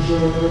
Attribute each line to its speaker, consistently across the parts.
Speaker 1: Yeah.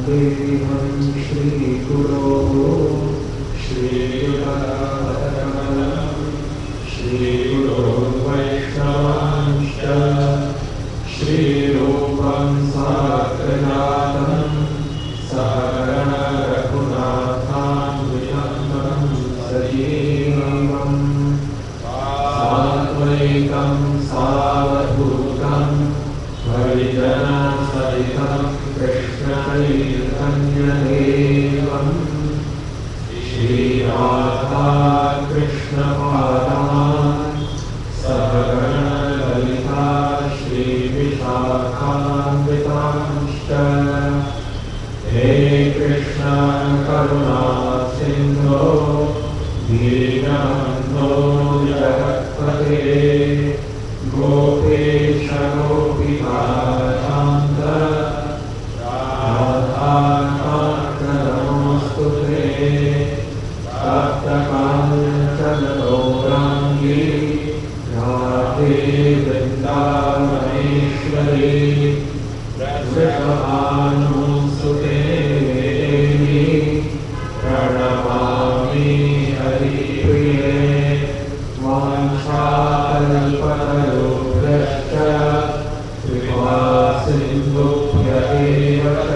Speaker 1: वन्देऽहं श्रीगुरोः श्रीयुतापदकमलं श्रीगुरोर्वैष्णवांश्च श्रीरूपं साग्रजातं सहगण रघुनाथान्वितं सजीवं साद्वैतं सावधूतं हरिजनसहितं कृष्णचैतन्यदेवं श्रीराधा कृष्णपादान् सहगण ललिता श्रीविशाखान्वितांश्च हे कृष्ण करुणा सिन्धो दीनबन्धो जगत्पते गोपेश गोपिकान्त राधाकान्त नमोऽस्तुते तप्तकाञ्चन गौराङ्गी राधे वृन्दावनेश्वरी वृषभानुसुते देवी प्रणमामि हरिप्रिये वाञ्छाकल्पतरुभ्यश्च कृपा सिन्धुभ्य एव च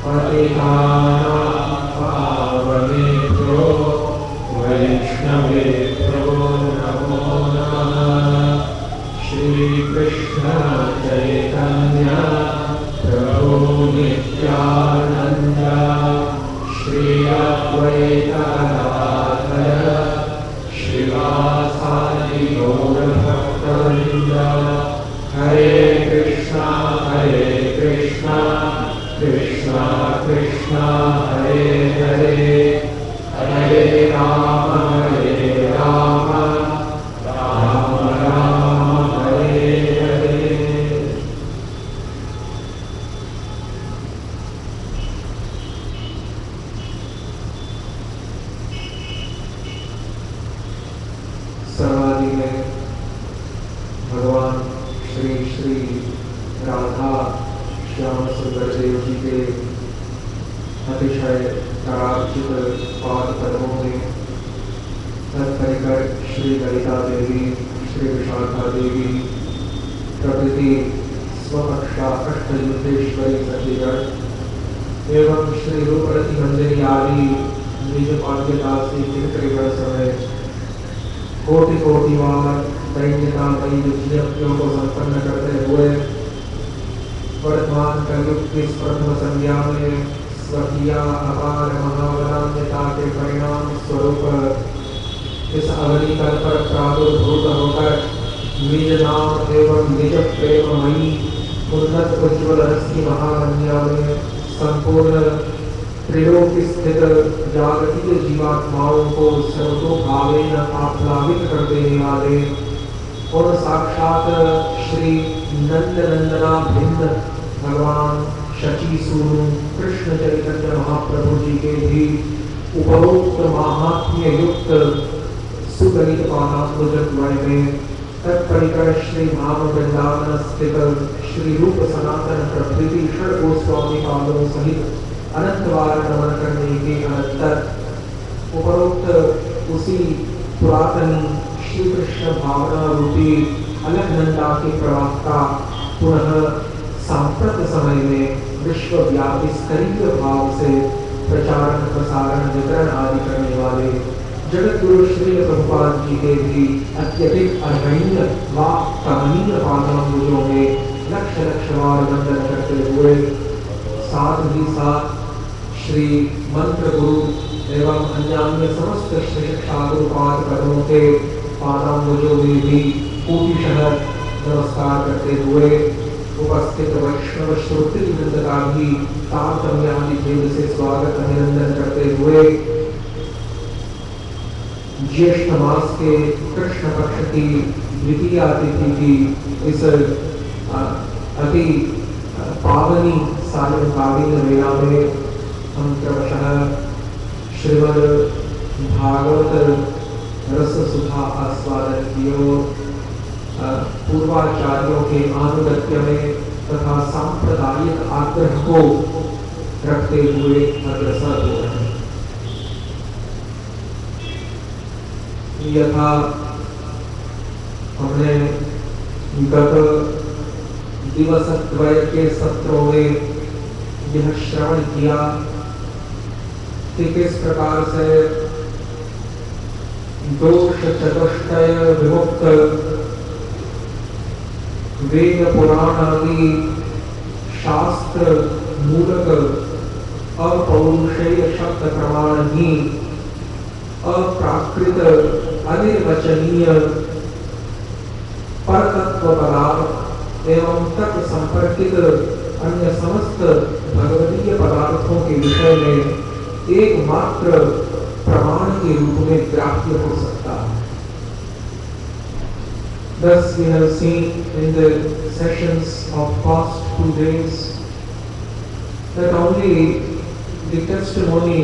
Speaker 1: पतितानां पावनेभ्यो वैष्णवेभ्यो नमो नमः। श्रीकृष्ण चैतन्य प्रभु नित्यानन्द श्री अद्वैत गदाधर श्रीवासादि गौरभक्तवृन्द हरे कृष्णा कृष्णा कृष्णा हरे हरे हरे राम राम राम हरे हरे। समाधि में भगवान श्री श्री राधा श्याम सुंदर देव जी के अतिशय करार्चित पाद पद्मों में तत्परिकर श्री ललिता देवी श्री विशाखा देवी प्रभृति स्वकक्षा अष्टयुद्धेश्वरी सखीगण एवं श्री रूपरति मंजरी आदि निज पाद्यदासी किंकरीगण समेत कोटि कोटि वार दैन्यतामयी यज्ञों को संपन्न करते हुए वर्तमान कलयुग की इस प्रथम संध्या में स्वकीय अपार महावदान्यता के परिणाम स्वरूप इस अवधि तल पर प्रादुर्भूत होकर निज नाम एवं निज प्रेममयी उन्नत उज्ज्वल रस की महाकन्या में संपूर्ण त्रिलोक स्थित जागतिक जीवात्माओं को सर्वतोभावेन आप्लावित कर देने वाले और साक्षात श्री नंदनंदना भिन्न भगवान शची सूनु कृष्ण चैतन्य महाप्रभु जी के भी उपरोक्त महात्म्य युक्त सुगलित पादांबुजद्वय में तत्परिकर श्री धाम वृंदावन स्थित श्री रूप सनातन प्रभृति षड गोस्वामी पादों सहित अनंत बार नमन करने के अनंतर उपरोक्त उसी पुरातन श्री कृष्ण भावना रूपी अलकनंदा के प्रवाह का पुनः सांप्रत समय में विश्वव्यापी स्तरीय भाव से प्रचारण प्रसारण वितरण आदि करने वाले जगत गुरु श्री प्रभुपाद जी के भी अत्यधिक अर्हणीय व कमनीय पादांबुजों में लक्ष लक्ष बार वंदन करते हुए साथ ही साथ श्री मंत्र गुरु एवं अन्यान्य समस्त श्री शिक्षा गुरुपाद पदों के पादांबुजों में भी कोटिशः नमस्कार करते हुए उपस्थित वैष्णव श्रोत्री वृंद का भी तारतम्यादि भेद से स्वागत अभिनंदन करते हुए ज्येष्ठ मास के कृष्ण पक्ष की द्वितीय तिथि की इस अति पावनी सायंकालीन वेला में हम क्रमशः श्रीमद् भागवत रस सुधा आस्वादन की ओर पूर्वाचार्यों के आनुगत्य में तथा सांप्रदायिक आग्रह को रखते हुए अग्रसर हो रहे हैं। यथा हमने गत दिवसद्वय के सत्रों में यह श्रवण किया कि किस प्रकार से दोष चतुष्टय विमुक्त वेद पुराण आदि शास्त्र मूलक अपौरुषेय शब्द प्रमाण ही अप्राकृत अनिर्वचनीय परतत्व पदार्थ एवं तत् संपर्कित अन्य समस्त भगवदीय पदार्थों के विषय में एकमात्र प्रमाण के रूप में ग्राह्य हो सकता है। Thus we have seen in the sessions of past 2 days that only the testimony,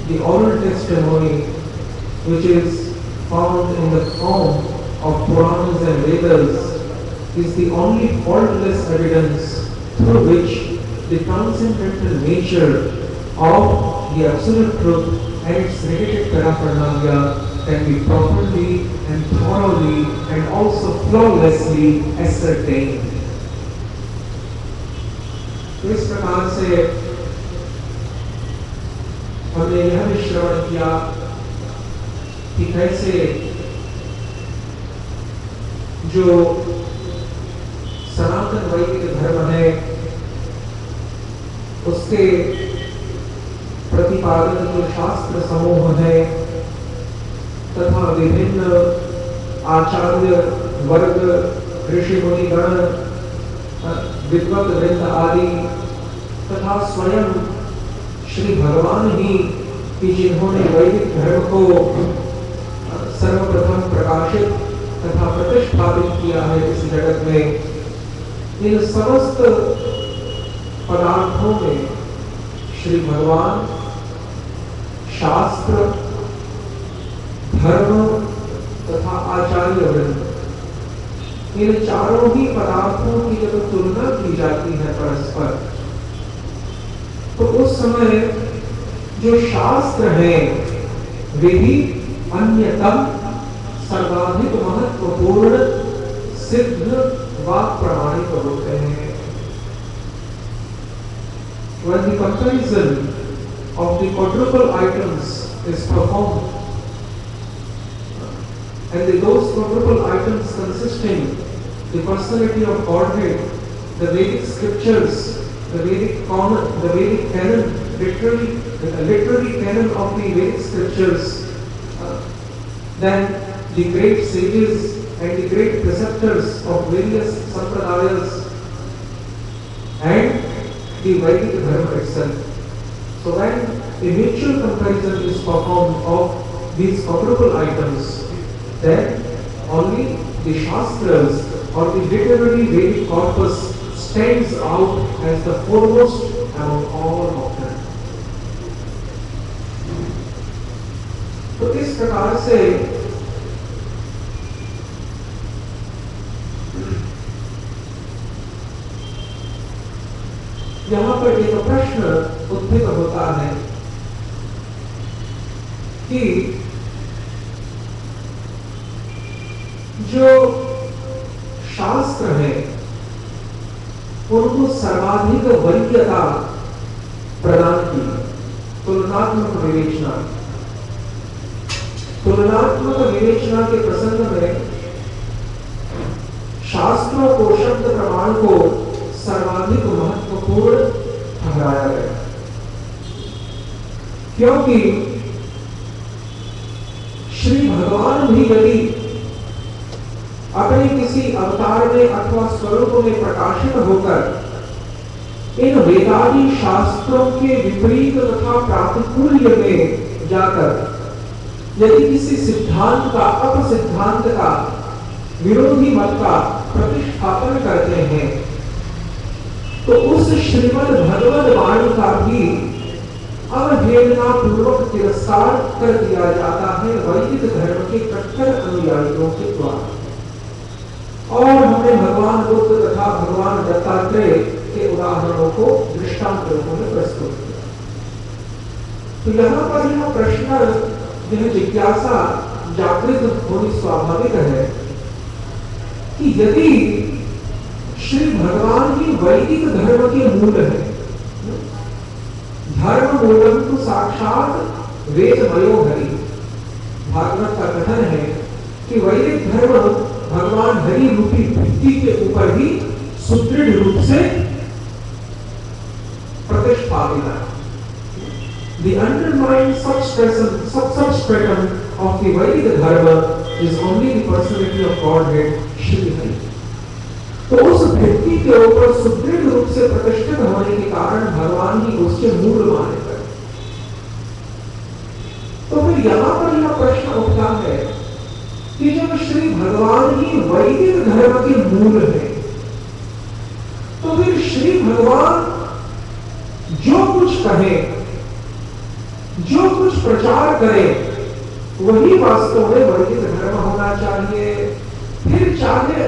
Speaker 1: the oral testimony which is found in the form of Puranas and Vedas is the only faultless evidence through which the transcendental nature of the absolute truth and its related paraphernalia can be properly and thoroughly and also flawlessly ascertained. इस प्रकार से हमने यह भी श्रवण किया कि कैसे जो सनातन वैदिक धर्म है उसके प्रतिपादन जो शास्त्र समूह है तथा विभिन्न आचार्य वर्ग ऋषि मुनिगण विद्वत वृंद आदि तथा स्वयं श्री भगवान ही कि जिन्होंने वैदिक धर्म को सर्वप्रथम प्रकाशित तथा प्रतिष्ठापित किया है इस जगत में, इन समस्त पदार्थों में श्री भगवान शास्त्र धर्म तथा आचार्य वृंद इन चारों ही पदार्थों की जब तुलना की जाती है परस्पर, तो उस समय जो शास्त्र है वे भी अन्यतम सर्वाधिक महत्वपूर्ण सिद्ध वाक प्रमाणित होते हैं। When the comparison of the quadruple items is performed, and those quadruple items consisting the personality of Godhead, the Vedic scriptures, the Vedic canon, literary canon of the Vedic scriptures, then the great sages and the great preceptors of various sampradayas, and the Vedic dharma itself. So when a mutual comparison is performed of these quadruple items, then only the Shastras or the literary Vedic corpus stands out as the foremost among all of them. तो इस प्रकार से यहाँ पर एक प्रश्न उत्थित होता है कि जो शास्त्र है उनको सर्वाधिक वरीयता प्रदान की तुलनात्मक विवेचना के प्रसंग में शास्त्रों को शब्द प्रमाण को सर्वाधिक महत्वपूर्ण ठहराया गया, क्योंकि श्री भगवान भी यदि अपने किसी अवतार में अथवा स्वरूप में प्रकाशित होकर इन वेदादि शास्त्रों के विपरीत तथा प्रातिकूल्य में जाकर यदि किसी सिद्धांत का अपसिद्धांत का विरोधी मत का प्रतिष्ठापन करते हैं, तो उस श्रीमद् भगवद वाणी का भी अवहेलना पूर्वक तिरस्कार कर दिया जाता है वैदिक धर्म के कट्टर अनुयायियों के द्वारा। और हमने भगवान बुद्ध तथा भगवान दत्तात्रेय के उदाहरण उदाहरणों को दृष्टांत रूपों में प्रस्तुत किया। तो यहाँ पर यह प्रश्न, यह जिज्ञासा जागृत होनी स्वाभाविक है कि यदि श्री भगवान ही वैदिक धर्म के मूल है, धर्म मूलम तो साक्षात वेदमयो हरि, भागवत का कथन है कि वैदिक धर्म भगवान हरि रूपी भित्ति के ऊपर ही सुदृढ़ रूप से प्रतिष्ठापित है। The underlying substratum of the Vedic dharma is only the personality of Godhead, Shri Hari. तो उस भित्ति के ऊपर सुदृढ़ रूप से प्रतिष्ठित होने के कारण भगवान ही उसके मूल माने गए। तो फिर यहाँ पर यह प्रश्न उठता है कि जब श्री भगवान ही वैदिक धर्म के मूल है, तो फिर श्री भगवान जो कुछ कहे, जो कुछ प्रचार करें, वही वास्तव में वैदिक धर्म होना चाहिए। फिर चाहे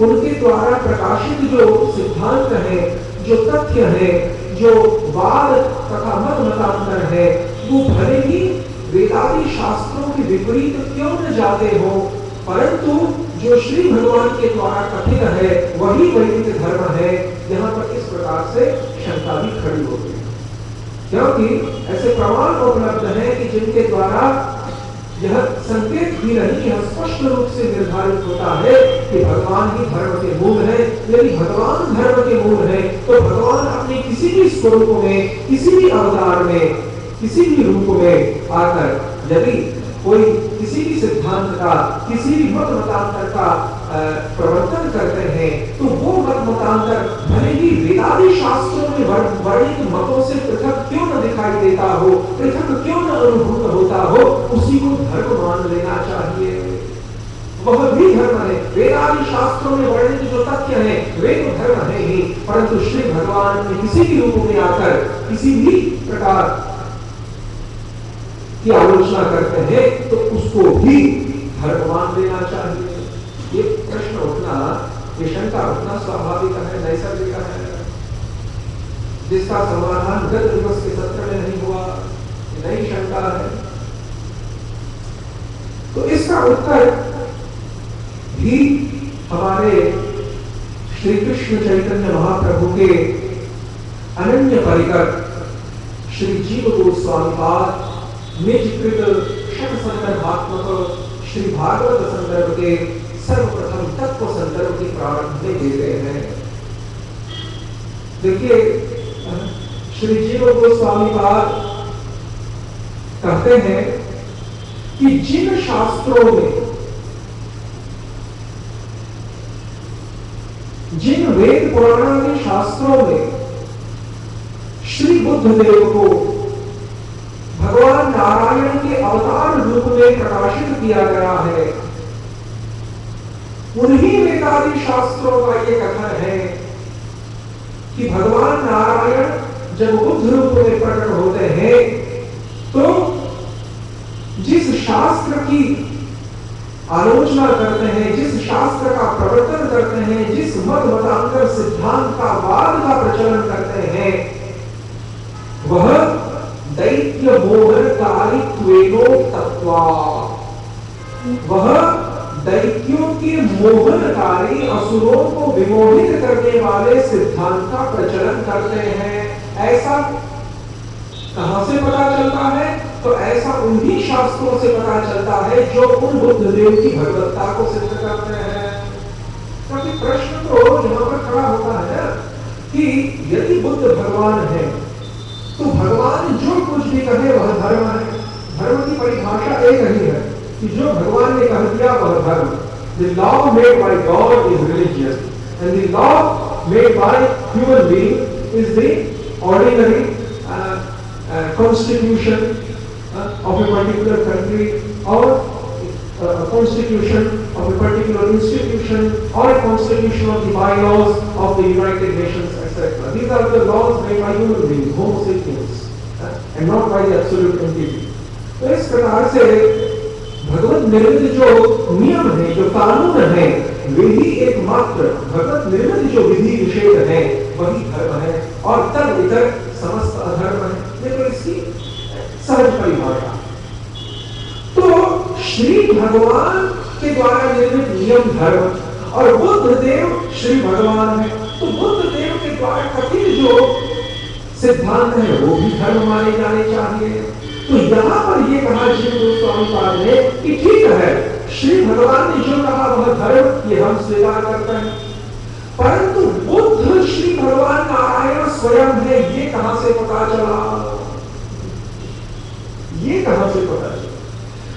Speaker 1: उनके द्वारा प्रकाशित जो सिद्धांत है, जो तथ्य है, जो वाद तथा मत मतांतर है, वो भले ही वेदादि शास्त्रों के विपरीत क्यों न जाते हो, परंतु जो श्री भगवान के द्वारा कथित है वही वैदिक धर्म है। यहाँ पर इस प्रकार से शंका भी खड़ी होती है, क्योंकि ऐसे प्रमाण उपलब्ध हैं कि जिनके द्वारा यह संकेत भी नहीं, यह स्पष्ट रूप से निर्धारित होता है कि भगवान ही धर्म के मूल है। यदि भगवान धर्म के मूल है तो भगवान अपने किसी भी स्वरूप में, किसी भी अवतार में, किसी भी रूप में आकर यदि कोई किसी भी सिद्धांत का, किसी भी मत मतांतर का प्रवर्तन करते हैं, तो वो मत मतांतर भले ही वेदादि शास्त्रों में वर्णित मतों से पृथक क्यों न दिखाई देता हो, पृथक क्यों न अनुभूत होता हो, उसी को धर्म मान लेना चाहिए। वह भी धर्म है। वेदादि शास्त्रों में वर्णित जो तथ्य है वे तो धर्म है ही, परंतु श्री भगवान ने किसी भी रूप में आकर किसी भी प्रकार की आलोचना करते हैं तो उसको भी धर्म मान लेना चाहिए। ये प्रश्न उठना, ये शंका उठना स्वाभाविक है, नैसर्गिक है, जिसका समाधान गत दिवस के सत्र में नहीं हुआ, नई शंका है। तो इसका उत्तर भी हमारे श्री कृष्ण चैतन्य महाप्रभु के अनन्य परिकर श्री जीव गोस्वामी पाद निजकृत षट संदर्भात्मक श्री भागवत संदर्भ के सर्वप्रथम तत्व संदर्भ के प्रारंभ में दे रहे हैं। देखिए, श्री जीव गोस्वामी पाद कहते हैं कि जिन शास्त्रों में, जिन वेद पुराणादि शास्त्रों में श्री बुद्ध देव को भगवान नारायण के अवतार रूप में प्रकाशित किया गया है, उन्हीं वेदादि शास्त्रों का ये कथन है कि भगवान नारायण जब बुद्ध रूप में प्रकट होते हैं तो जिस शास्त्र की आलोचना करते हैं, जिस शास्त्र का प्रवर्तन करते हैं, जिस मत मतांतर सिद्धांत का वाद का प्रचलन करते हैं, वह दैत्य मोहनकारित्वेनो तत्वा, वह दैत्यों के मोहनकारी, असुरों को विमोहित करने वाले सिद्धांत का प्रचलन करते हैं। ऐसा कहां से पता चलता है? तो ऐसा उन्हीं शास्त्रों से पता चलता है जो उन बुद्ध देव की भगवत्ता को सिद्ध करते हैं। क्योंकि प्रश्न तो यहाँ पर खड़ा होता है कि यदि बुद्ध भगवान है तो भगवान जो कुछ भी कहे वह धर्म है। धर्म की परिभाषा एक ही है कि जो भगवान ने कह दिया वह धर्म। The law made by God is religion and the law made by human being is the ordinary constitution of a particular country or a constitution of a particular institution or a constitution of the bylaws of the United Nations, etc. These are the laws made by human beings, homo sapiens, and not by the absolute entity. तो इस प्रकार से भगवत निर्मित जो नियम है, जो कानून है, वे ही एकमात्र भगवत निर्मित जो विधि विषेद है वही धर्म है और तब इतर समस्त अधर्म है। देखो इसकी सहज परिभाषा। तो श्री भगवान के द्वारा निर्मित नियम धर्म और बुद्ध देव श्री भगवान है, तो बुद्ध देव के द्वारा कथित जो सिद्धांत है वो भी धर्म माने जाने चाहिए। तो यहां पर ये कहा जीव गोस्वामी पाद ने कि ठीक है, श्री भगवान ने जो कहा वह धर्म, ये हम स्वीकार करते हैं, परंतु बुद्ध श्री भगवान नारायण स्वयं है, ये कहां से पता चला? ये कहां से पता चला?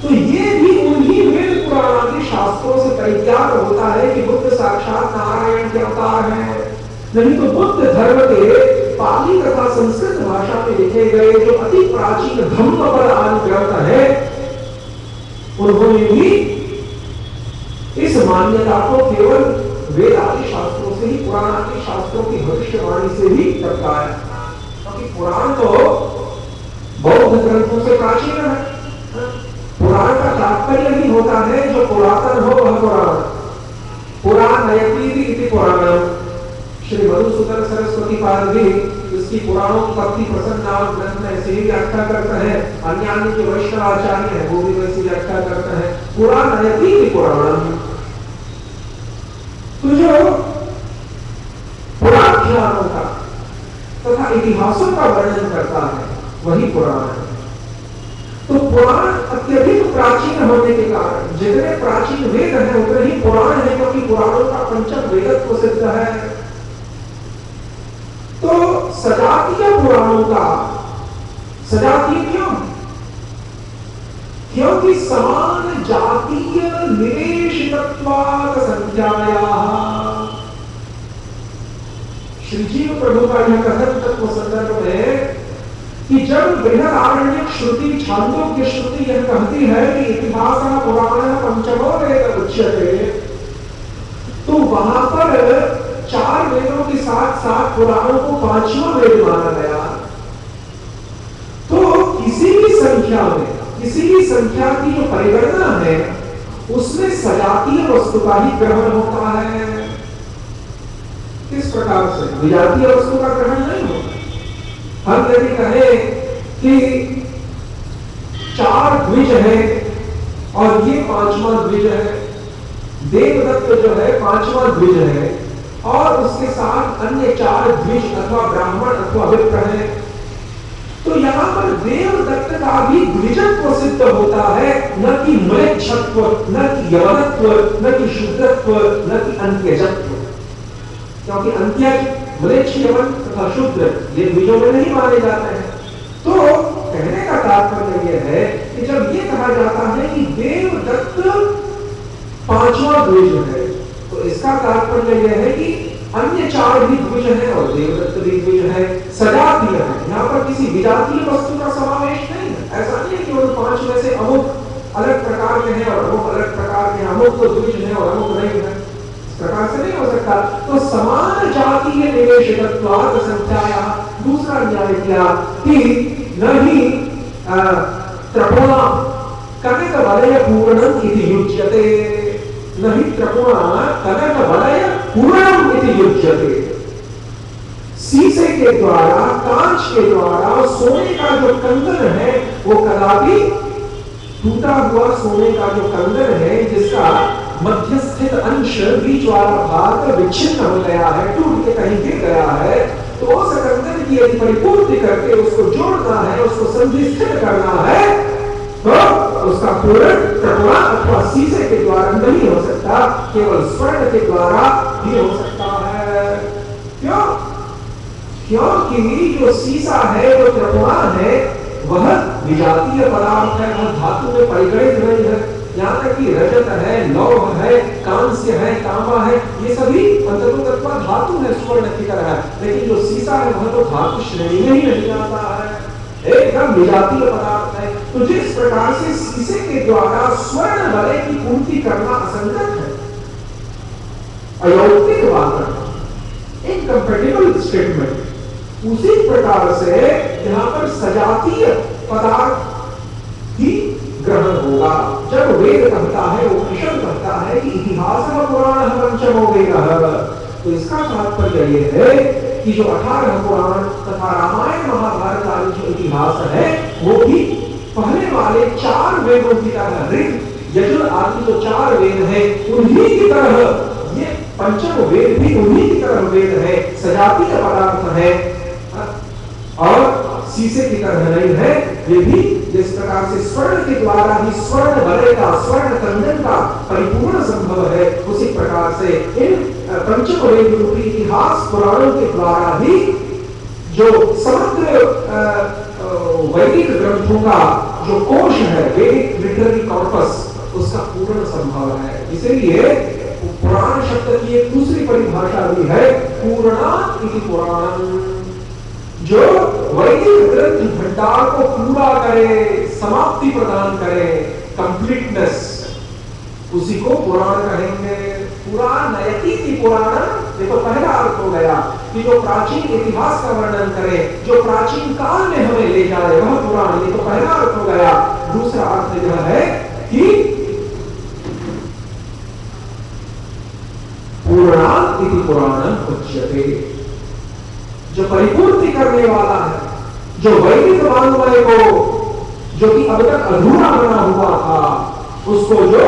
Speaker 1: तो ये भी उन्हीं वेद पुराण आदि शास्त्रों से परिज्ञात होता है कि बुद्ध साक्षात नारायण के अवतार हैं। नहीं तो बुद्ध धर्म के पाली तथा संस्कृत भाषा में लिखे गए जो अति प्राचीन धम्मपद आदि ग्रंथ है, उन्होंने भी इस मान्यता को केवल वेद आदि शास्त्रों से ही, पुराण आदि शास्त्रों की भविष्यवाणी से ही टपकाया, क्योंकि पुराण तो बौद्ध ग्रंथों से प्राचीन है। पुराण का तात्पर्य ही होता है जो पुरातन हो वह पुराण। पुराण नयति इति पुराणम। श्री मधुसूदन सरस्वती पाद भी इसकी पुराणोत्पत्ति प्रसन्न नाम ग्रंथ में ऐसे ही व्याख्या करते हैं। अन्य जो वैष्णवाचार्य है वो भी वैसी व्याख्या करते हैं। पुराण नयति इति पुराणम। तो जो पुराख्यानों का तथा इतिहासों का वर्णन करता है वही पुराण है। तो पुराण अत्यधिक प्राचीन होने के कारण जितने प्राचीन वेद हैं उतने ही पुराण है, क्योंकि पुराणों का पंचम वेदत्व सिद्ध है। तो सजातीय पुराणों का सजातीय क्यों? क्योंकि समान जातीय निवेशितत्वात् संख्यायाः। श्री जीव प्रभु का यह कथन तत्व संदर्भ में कि जब बृहदारण्यक श्रुति छांदोग्य श्रुति यह कहती है कि इतिहास पुराण पंचमो वेद उच्यते, तो वहां पर चार वेदों के साथ साथ पुराणों को पांचवा वेद माना गया। तो किसी भी संख्या की जो परिगणना है उसमें सजातीय वस्तु का ही ग्रहण होता है। किस प्रकार से? विजातीय वस्तु का ग्रहण नहीं होता। हम यदि कहें कि चार द्विज है और ये पांचवा द्विज है, देवदत्त जो है पांचवा द्विज है और उसके साथ अन्य चार द्विज अथवा ब्राह्मण अथवा विप्र है, तो यहां पर देवदत्त का भी द्विजत्व सिद्ध होता है, न कि म्लेच्छत्व, न कि यवनत्व, न कि शुद्धत्व, न कि अंत्यजत्व। क्योंकि अंत्यज, म्लेच्छ, यवन तथा शूद्र ये द्विजों में नहीं माने जाते हैं। तो कहने का तात्पर्य यह है कि जब ये कहा जाता है कि देवदत्त पांचवा द्विज है, तो इसका तात्पर्य यह है कि अन्य चार भी द्विज है और देवदत्त भी द्विज है, सजातीय है। यहाँ पर किसी विजातीय वस्तु का समावेश नहीं है। ऐसा नहीं है कि उन पांच में से अमुक अलग प्रकार के हैं और अमुक अलग प्रकार के, अमुक तो द्विज है और अमुक नहीं है, इस प्रकार से नहीं हो सकता। तो समान जातीय निवेशितत्वात् संख्याया दूसरा न्याय किया कि नहीं त्रिपुणा कनक वलय पूर्णम इति युज्यते, नहीं त्रिपुणा कनक वलय पूर्णम इति युज्यते। शीशे के द्वारा, कांच के द्वारा सोने का जो कंगन है वो कदापि टूटा हुआ सोने का जो कंगन है जिसका मध्यस्थित अंश बीच वाला भाग विच्छिन्न हो गया है, टूट के कहीं गिर गया है, तो उस कंगन की यदि परिपूर्ति करके उसको जोड़ना है, उसको संधिस्थित करना है, तो उसका पूर्ण त्रिपुरा अथवा शीशे के द्वारा नहीं हो सकता, केवल स्वर्ण के द्वारा ही हो सकता है। क्यों? क्योंकि जो शीशा है, जो त्रिपुरा है, वह विजातीय पदार्थ है, वह धातु में परिगणित नहीं है। यहाँ तक कि रजत है, लौह है, कांस्य है, तांबा है, ये सभी अंततः धातु है स्वर्ण की तरह, लेकिन जो शीशा है वह तो धातु श्रेणी में ही नहीं आता है, एकदम विजातीय पदार्थ है। तो जिस प्रकार से शीशे के द्वारा स्वर्ण वलय की पूर्ति करना असंगत है, अयौक्तिक बात है, इनकम्पैटिबल स्टेटमेंट, उसी प्रकार से यहाँ पर सजातीय पदार्थ ही ग्रहण होगा। जब वेद कहता है, उपनिषद कहता है कि इतिहास पुराण पंचमो वेद, तो इसका तात्पर्य ये है कि जो 18 पुराण तथा रामायण महाभारत आदि जो इतिहास है वो भी पहले वाले 4 वेदों की तरह, ऋग यजुर आदि जो 4 वेद है उन्हीं की तरह ये पंचम वेद भी उन्हीं की तरह वेद है, सजातीय पदार्थ है और शीशे की तरह नहीं है। ये भी जिस प्रकार से स्वर्ण के द्वारा ही स्वर्ण बनेगा, स्वर्ण कंदन का परिपूर्ण संभव है, उसी प्रकार से इन पंचम वेद रूपी इतिहास पुराणों के द्वारा ही जो समग्र वैदिक ग्रंथों का जो कोश है, वैदिक लिटरेरी कॉर्पस, उसका पूर्ण संभव है। इसीलिए पुराण शब्द की एक दूसरी परिभाषा भी है, पूर्णा इति पुराणम, जो वैदिक ग्रंथ भंडार को पूरा करे, समाप्ति प्रदान करे, कंप्लीटनेस, उसी को पुराण कहेंगे। पुराण नयति पुराण, देखो पहला अर्थ हो गया कि जो प्राचीन इतिहास का वर्णन करे, जो प्राचीन काल में हमें ले जाए, वह पुराण, ये तो पहला अर्थ हो गया। दूसरा अर्थ यह है कि पूर्णात् इति पुराणम् उच्यते, जो परिपूर्ति करने वाला है, जो वैदिक वाङ्मय को, जो कि अब तक अधूरा बना हुआ था, उसको जो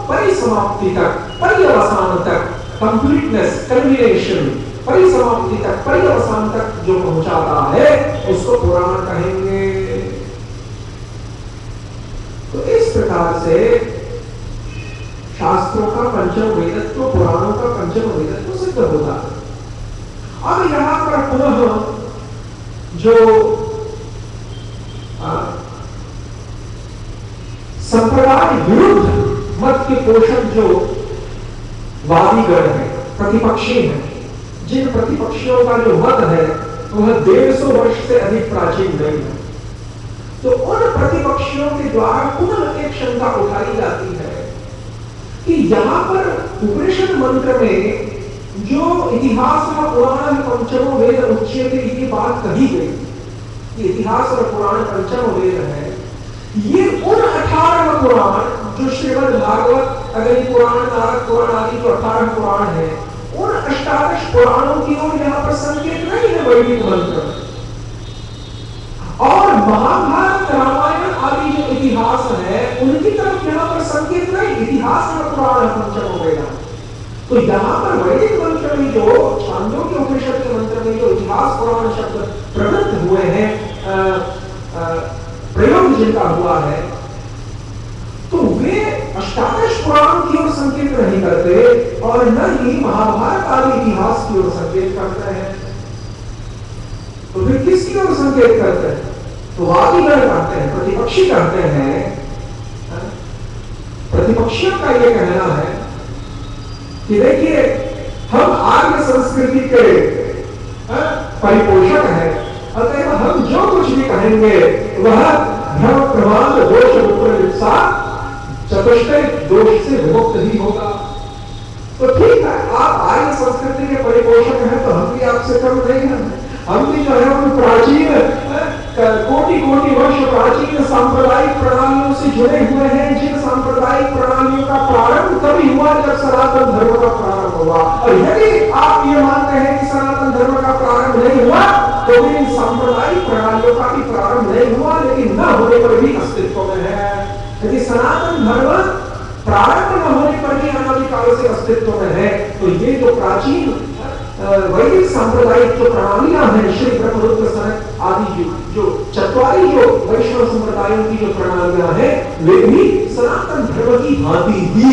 Speaker 1: परिसमाप्ति तक, पर्यवसान तक, कंप्लीटनेस, कल्मिनेशन, परिसमाप्ति तक, पर्यवसान तक जो पहुंचाता है, उसको पुराण कहेंगे। तो इस प्रकार से शास्त्रों का पंचम वेदत्व, पुराणों का पंचम वेदत्व सिद्ध होता है। अब यहां पर पुनः जो संप्रदाय विरुद्ध मत के पोषक जो वादीगण है, प्रतिपक्षी हैं, जिन प्रतिपक्षियों का जो मत है वह 150 वर्ष से अधिक प्राचीन नहीं है, तो उन प्रतिपक्षियों के द्वारा पुनः एक शंका उठाई जाती है कि यहां पर उपनिषद मंत्र में जो इतिहास का पुराण पंचमो वेद उच्यते की बात कही गई, इतिहास और पुराण पंचम वेद है, ये उन 18 पुराण जो श्रीमद् भागवत, अग्नि पुराण, नारद पुराण आदि जो 18 पुराण है, उन 18 पुराणों की ओर यहाँ पर संकेत नहीं है वैदिक मंत्र। और महाभारत, रामायण आदि जो इतिहास है उनकी तरफ यहाँ पर संकेत नहीं, इतिहास में पुराण पंचम वेद। तो यहाँ पर वैदिक मंत्र में जो छांदोग्य उपनिषद के मंत्र में जो इतिहास पुराण शब्द प्रवृत्त हुए हैं, प्रयोग जिनका हुआ है, तो वे 18 पुराण की ओर संकेत नहीं करते और न ही महाभारत आदि इतिहास की ओर संकेत करते हैं। तो वे किसकी ओर संकेत करते हैं? तो वादीगण कहते हैं, प्रतिपक्षी कहते हैं, प्रतिपक्षियों का यह कहना है कि देखिए हम आर्य संस्कृति के परिपोषक हैं, अतः हम जो कुछ भी कहेंगे वह भ्रम प्रमाद दोष विप्रा चतुष्टय दोष से विमुक्त ही होगा। तो ठीक है, आप आर्य संस्कृति के परिपोषक हैं, तो हम भी आपसे कम नहीं हैं। हम भी जो है उन प्राचीन कोटि कोटि वर्ष प्राचीन सांप्रदायिक प्रणालियों से जुड़े हुए हैं, जिन सांप्रदायिक प्रणालियों का प्रारंभ तभी हुआ जब सनातन धर्म का प्रारंभ हुआ। और यदि आप ये मानते हैं कि सनातन धर्म का प्रारंभ नहीं हुआ, तो भी इन सांप्रदायिक प्रणालियों का भी प्रारंभ नहीं हुआ, लेकिन न होने पर भी अस्तित्व में है। यदि सनातन धर्म प्रारंभ न होने पर भी अनादिकाल से अस्तित्व में है, तो ये जो प्राचीन वैदिक सांप्रदायिक जो प्रणालियां हैं, श्री ब्रह्मरुद्र सनक आदि जो चतवारी जो वैष्णव संप्रदायों की जो प्रणालियां हैं, वे भी सनातन धर्म की भांति ही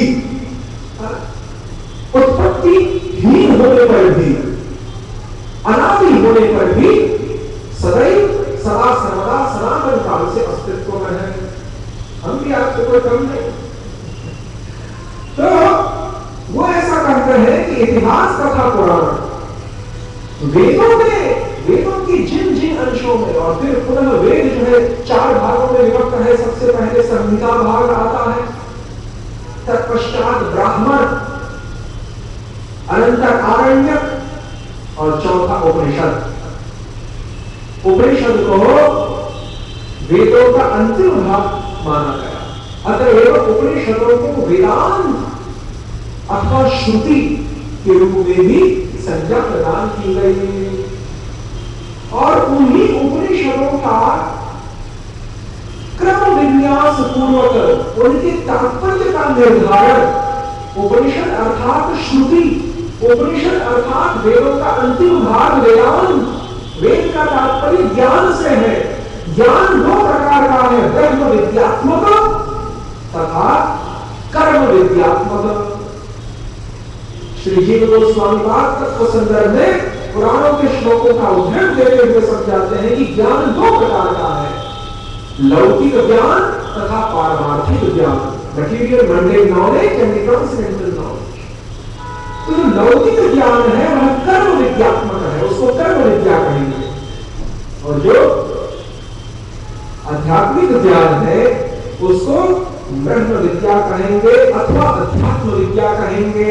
Speaker 1: उत्पत्ति हीन होने पर भी, अनादि होने पर भी सदैव सदा सर्वदा सनातन काल से अस्तित्व में है। हम भी आपसे कोई कम नहीं। तो वो ऐसा कहते हैं कि इतिहास तथा पुराण वेदों में, वेदों की जिन जिन अंशों में, और फिर पुनः वेद जो है 4 भागों में विभक्त है। सबसे पहले संहिता भाग आता है, तत्पश्चात ब्राह्मण, अनंतर आरण्यक और चौथा उपनिषद। उपनिषद को वेदों का अंतिम भाग माना गया। अतएव उपनिषदों को वेदांत अथवा श्रुति के रूप में भी संज्ञा प्रदान की गई और उन्हीं उपनिषदों का क्रम विन्यास पूर्वक उनके तात्पर्य का निर्धारण उपनिषद अर्थात श्रुति, उपनिषद अर्थात वेदों का अंतिम भाग वेदांत, वेद का तात्पर्य ज्ञान से है। ज्ञान दो प्रकार का है, ब्रह्म विद्यात्मक तथा कर्म विद्यात्मक। श्री जीव गोस्वामी पाद तत्व संदर्भ में पुराणों के श्लोकों का उद्धरण देते हुए समझाते हैं कि ज्ञान दो प्रकार का है, लौकिक ज्ञान तथा पारमार्थिक ज्ञान, material mundane knowledge and transcendental knowledge. तो जो लौकिक ज्ञान है वह कर्म विद्यात्मक है, उसको कर्म विद्या कहेंगे, और जो आध्यात्मिक ज्ञान है उसको ब्रह्म विद्या कहेंगे अथवा अध्यात्म विद्या कहेंगे।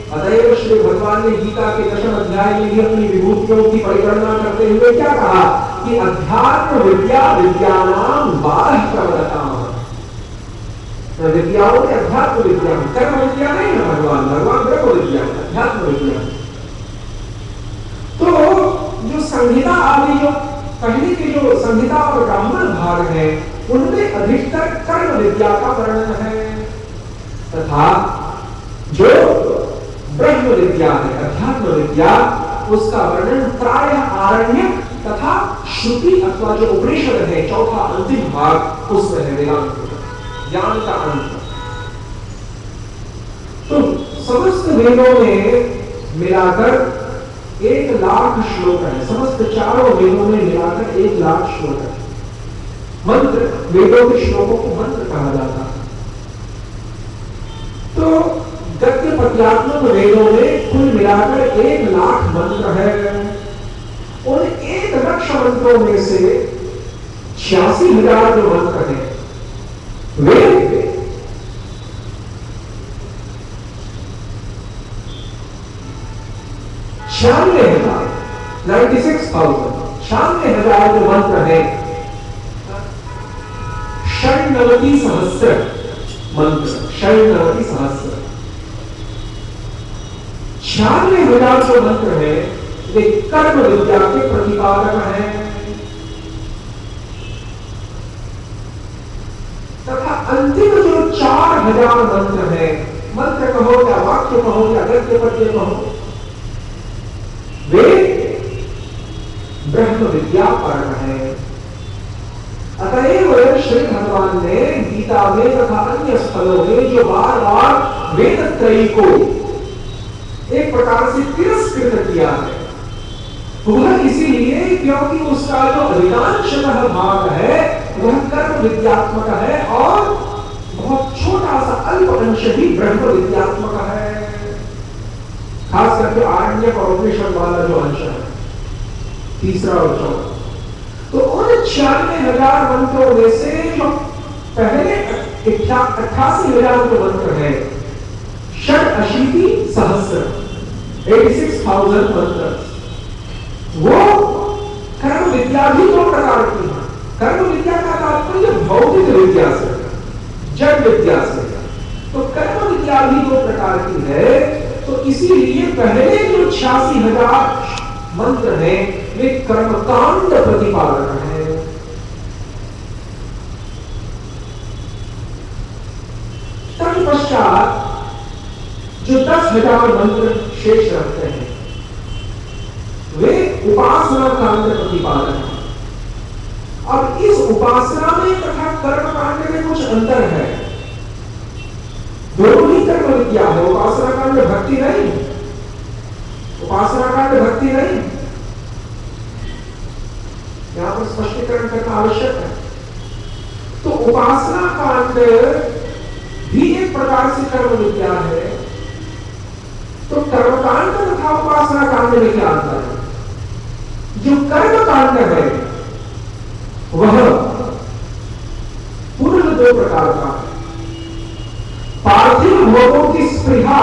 Speaker 1: अतएव श्री भगवान ने गीता के 10वें अध्याय में ही अपनी विभूतियों की परिगणना करते हुए क्या कहा कि अध्यात्म विद्या विद्यानाम 12 प्रवर्तताम। विद्याओं में अध्यात्म विद्या, कर्म विद्या नहीं है, भगवान ब्रह्म विद्या, अध्यात्म विद्या। तो जो संहिता आदि जो पहले की जो संहिता और ब्राह्मण भाग है उनमें अधिकतर कर्म विद्या का वर्णन है, तथा जो ब्रह्म विद्या है अध्यात्म विद्या उसका वर्णन प्रायः आरण्यक तथा श्रुति अथवा जो उपनिषद है चौथा अंतिम भाग उसमें है, वेदांत ज्ञान का अंत। तो समस्त वेदों में मिलाकर 1,00,000 श्लोक है, समस्त चारों वेदों में मिलाकर 1,00,000 श्लोक है। मंत्र, वेदों के श्लोकों को मंत्र कहा जाता है। तो गद्य पद्यात्मक वेदों में कुल मिलाकर 1,00,000 मंत्र है। उन 1,00,000 मंत्रों में से 86,000 जो मंत्र हैं वे 96,000 जो मंत्र है, 96 सहस्र मंत्र, 96 सहस्र 96,000 जो मंत्र है वे कर्म विद्या के प्रतिपादक हैं, तथा अंतिम जो 4,000 मंत्र है, मंत्र कहो या वाक्य कहो या गद्य पद्य कहो, वे ब्रह्म विद्या परम है। अतएव श्री भगवान ने गीता में तथा अन्य स्थलों में जो बार बार वेद त्रयी को एक प्रकार से तिरस्कृत किया है वह इसीलिए क्योंकि उसका जो अधिकांशतः भाग है वह कर्म विद्यात्मक है और बहुत छोटा सा अल्प अंश ही ब्रह्म विद्यात्मक है, खास करके आरण्यक और उपनिषद वाला जो अंश है तीसरा और चौथा। तो उन 96,000 मंत्रों में से जो पहले 88,000 जो मंत्र है, 86 सहस्र 86,000 मंत्र, वो कर्म विद्या भी दो प्रकार की है। कर्म विद्या का तात्पर्य भौतिक विद्या से, जड़ विद्या से, तो कर्म विद्या भी दो प्रकार की है। तो इसीलिए पहले जो 86,000 मंत्र है वे कर्मकांड प्रतिपादक है। तत्पश्चात जो 10,000 मंत्र शेष रखते हैं वे उपासना कांड प्रतिपादक है। अब इस उपासना में तथा कर्म कांड में कुछ अंतर है, दोनों ही कर्म विद्या है। उपासना कांड भक्ति नहीं, उपासना कांड भक्ति नहीं, यहां पर स्पष्टीकरण करना आवश्यक है। तो उपासना कांड भी एक प्रकार से कर्म विद्या है। तो कर्मकांड तथा उपासना कांड में क्या अंतर है? जो कर्म कांड है वह पूर्ण दो प्रकार का है। पार्थिव भोगों की स्पृहा,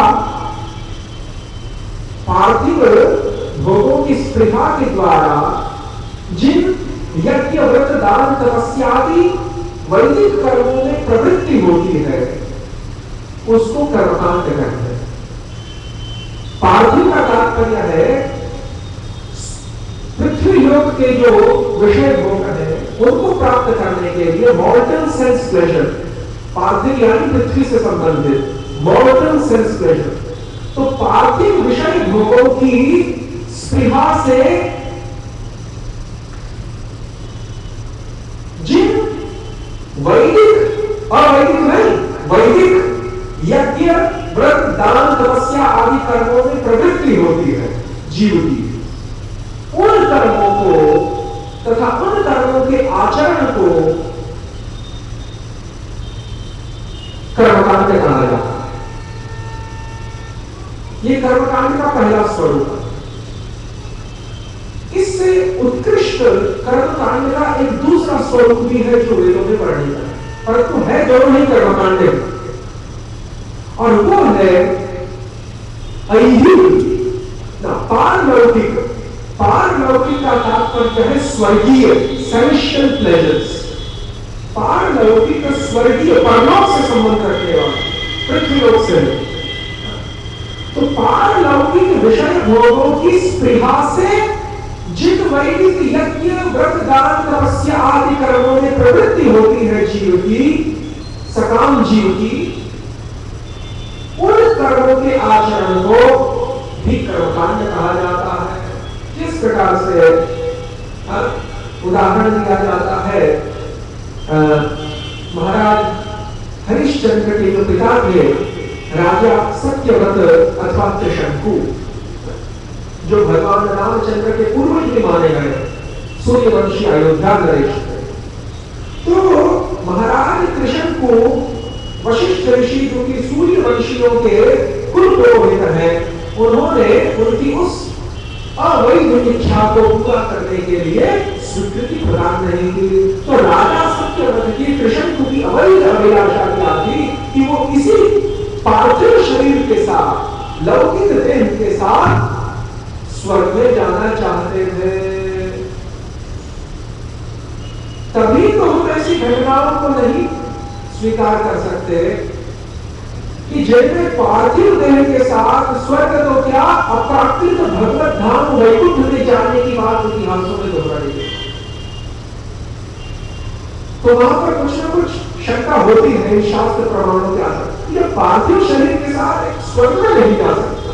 Speaker 1: पार्थिव भोगों की स्पृहा के द्वारा जिन यज्ञ व्रत दान तपस्यादि वैदिक कर्मों में प्रवृत्ति होती है उसको कर्मकांड कहते हैं। पार्थिव का तात्पर्य है पृथ्वी लोक के जो विषय भोग हैं उनको प्राप्त करने के लिए मॉर्टल सेंस प्लेजर, पार्थिव यानी पृथ्वी से संबंधित मॉर्टल सेंस प्लेजर। तो पार्थिव विषय भोगों की स्पृहा से जिन वैदिक अवैदिक नहीं, वैदिक यज्ञ व्रत दान तपस्या आदि कर्मों में प्रवृत्ति होती है जीव की, उन कर्मों को तथा उन कर्मों के आचरण को कर्मकांड कहा जाता है। यह कर्मकांड का पहला स्वरूप है। इससे उत्कृष्ट कर्मकांड का एक दूसरा स्वरूप भी है जो वेदों में वर्णित है, परंतु है दोनों ही कर्मकांड, और वो है पारलौकिक। पारलौकिक का तात्पर्य है स्वर्गीय, सेलेस्टियल प्लेजर्स। पारलौकिक स्वर्गीय, परलोक से संबंध रखने वाला, पृथ्वी लोक से। तो पारलौकिक विषय भोगों की स्पृहा से जिन वैदिक यज्ञ व्रत दान तपस्या आदि कर्मों में प्रवृत्ति होती है जीव की, सकाम जीव की, उन कर्मों के आचरण को भी कर्मकांड कहा जाता है। जिस प्रकार से उदाहरण दिया जाता है, महाराज हरिश्चंद्र के जो पिता थे राजा सत्यव्रत अथवा त्रिशंकु, जो भगवान रामचंद्र के पूर्वज भी माने गए, सूर्यवंशी अयोध्या नरेश थे। तो महाराज त्रिशंकु वशिष्ठ ऋषि जो कि सूर्यवंशियों के कुल पुरोहित हैं, उन्होंने उनकी उस अवैध इच्छा को पूरा करने के लिए स्वीकृति प्रदान नहीं की। तो राजा सत्यव्रत की त्रिशंकु की अवैध अभिलाषा क्या थी कि वो इसी पार्थिव शरीर के साथ, लौकिक देह के साथ स्वर्ग में जाना चाहते थे। तभी तो हम ऐसी घटनाओं को नहीं स्वीकार कर सकते कि जिनमें पार्थिव देह के साथ स्वर्ग तो क्या अप्राकृत भगवत धाम वैकुंठ में जाने की बात इतिहासों में दोहराई गई। तो वहां पर कुछ न कुछ शंका होती है शास्त्र प्रमाणों के आधार। यह पार्थिव शरीर के साथ एक स्वर्ग में नहीं जा सकता,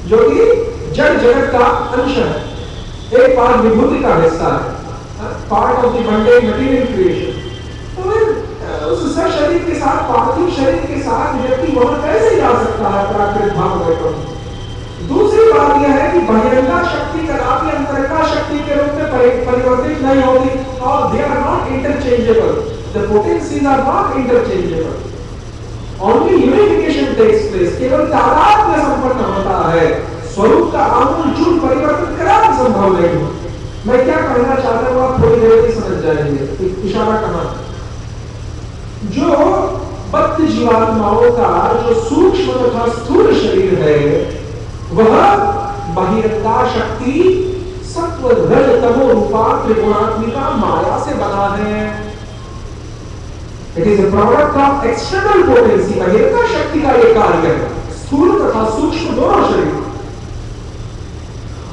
Speaker 1: जो कि जड़ जगत का अंश है, एक बार विभूति का हिस्सा है, part of the material creation. उस शरीर के साथ, पार्थिव शरीर के साथ व्यक्ति वहां कैसे जा सकता है प्राकृत भाव वैकुंठ। दूसरी बात यह है कि बहिरंगा शक्ति कदापि अंतरंगा शक्ति के रूप में परिवर्तित नहीं होती, और they are not interchangeable, the potencies are not interchangeable. Only unification takes place, केवल तादाद में संपन्न होता है, स्वरूप का आमूलचूल परिवर्तन कराना संभव नहीं। मैं क्या कहना चाहता हूं आप थोड़ी देर में समझ जाएंगे। इशारा कहां, जो बद्ध जीवात्माओं का जो सूक्ष्म तथा स्थूल शरीर है, वह बहिरंगा शक्ति सत्व रज तमो रूपा त्रिगुणात्मिका माया से बना है। It is a product of external potency. बहिरंगा शक्ति का यह कार्य है, स्थूल तथा सूक्ष्म दोनों शरीर।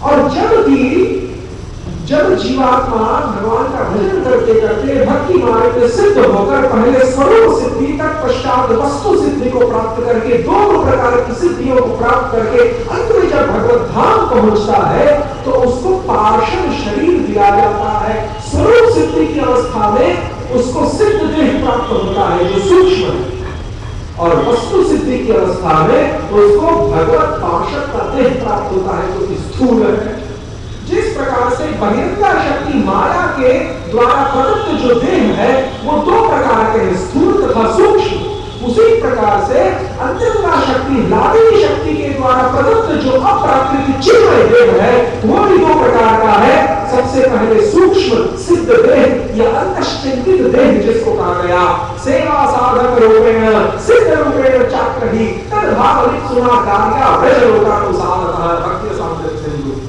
Speaker 1: और जब जीवात्मा भगवान का भजन करते करते भक्ति मार्ग में सिद्ध होकर पहले स्वरूप सिद्धि तक पश्चात वस्तु सिद्धि को प्राप्त करके दोनों प्रकार की सिद्धियों को प्राप्त करके अंत में जब भगवत धाम पहुंचता है तो उसको पार्षद शरीर दिया जाता है। स्वरूप सिद्धि की अवस्था में उसको सिद्ध देह प्राप्त होता है जो सूक्ष्म है, और वस्तु सिद्धि की अवस्था में उसको भगवत पार्षद का देह प्राप्त होता है जो स्थूल है। जिस प्रकार से बहिरंगा शक्ति माया के द्वारा प्रदत्त जो देह है वो दो प्रकार के हैं, स्थूल तथा सूक्ष्म, उसी प्रकार से अंतरंगा शक्ति लादिनी शक्ति के द्वारा प्रदत्त जो अप्राकृतिक चिन्मय देह है वो भी दो प्रकार का है। सबसे पहले सूक्ष्म सिद्ध देह या अंतश्चिंतित देह जिसको कहा गया, सेवा साधक रूपेण सिद्ध रूपेण चाक्रही तद्भावलित सुना कार्या व्रज लोकानुसारतः भक्ति सामर्थ्य सिंधु।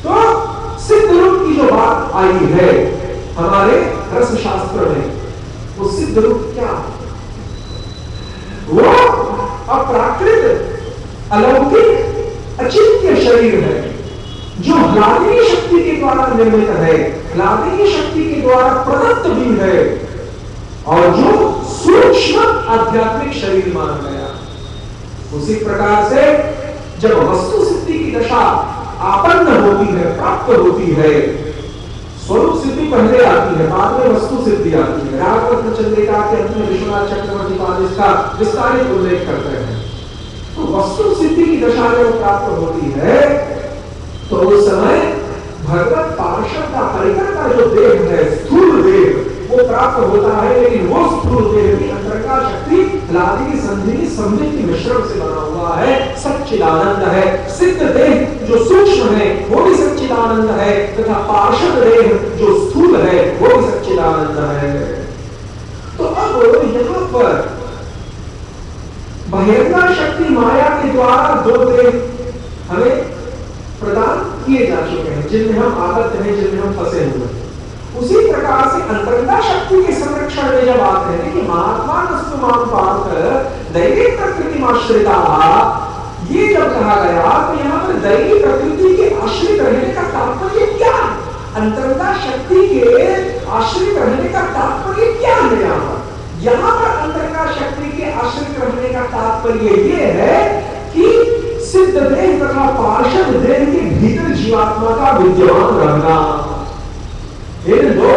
Speaker 1: तो सिद्ध रूप की जो बात आई है हमारे रस शास्त्र में वो सिद्ध रूप क्या, वो अप्राकृत अलौकिक अचिंत्य शरीर है जो ह्लादिनी शक्ति के द्वारा निर्मित है, ह्लादिनी शक्ति के द्वारा प्रदत्त भी है और जो सूक्ष्म आध्यात्मिक शरीर माना गया। उसी प्रकार से जब वस्तु सिद्धि की दशा आपन्न होती है, प्राप्त होती है, स्वरूप सिद्धि पहले आती है, बाद में वस्तु सिद्धि आती है। रागवत चंद्रिका के अंत में विश्वनाथ चक्रवर्ती पाद इसका विस्तारित उल्लेख करते हैं। तो वस्तु सिद्धि की दशा जब प्राप्त होती है तो उस समय भगवत पार्षद का परिकर का जो देह है, स्थूल देह, वो प्राप्त होता है, लेकिन वो स्थूल देह भी अंतरंगा शक्ति ह्लादिनी संधिनी समृद्धि मिश्रण से बना हुआ है, सच्चिदानंद है। सिद्ध देह जो सूक्ष्म है वो भी सच्चिदानंद है तथा पार्षद देह जो स्थूल है वो भी सच्चिदानंद है। तो अब यहाँ पर बहिर्गत शक्ति माया के द्वारा दो देह हमें प्रदान किए जा चुके हैं, जिनमें हम आबद्ध हैं, जिनमें हम फंसे हुए हैं। उसी प्रकार से अंतरंगा शक्ति के संरक्षण में जब आते हैं कि महात्मा नस्तुमान पार्थ दैविक प्रकृति आश्रिता, ये जब कहा गया तो यहाँ पर दैविक प्रकृति के आश्रित रहने का तात्पर्य क्या है? अंतरंगा शक्ति के आश्रित रहने का तात्पर्य क्या है? यहाँ पर अंतरंगा शक्ति के आश्रित रहने का तात्पर्य ये है कि सिद्ध देह तथा पार्षद देह के भीतर जीवात्मा का विद्यमान रहना, इन दो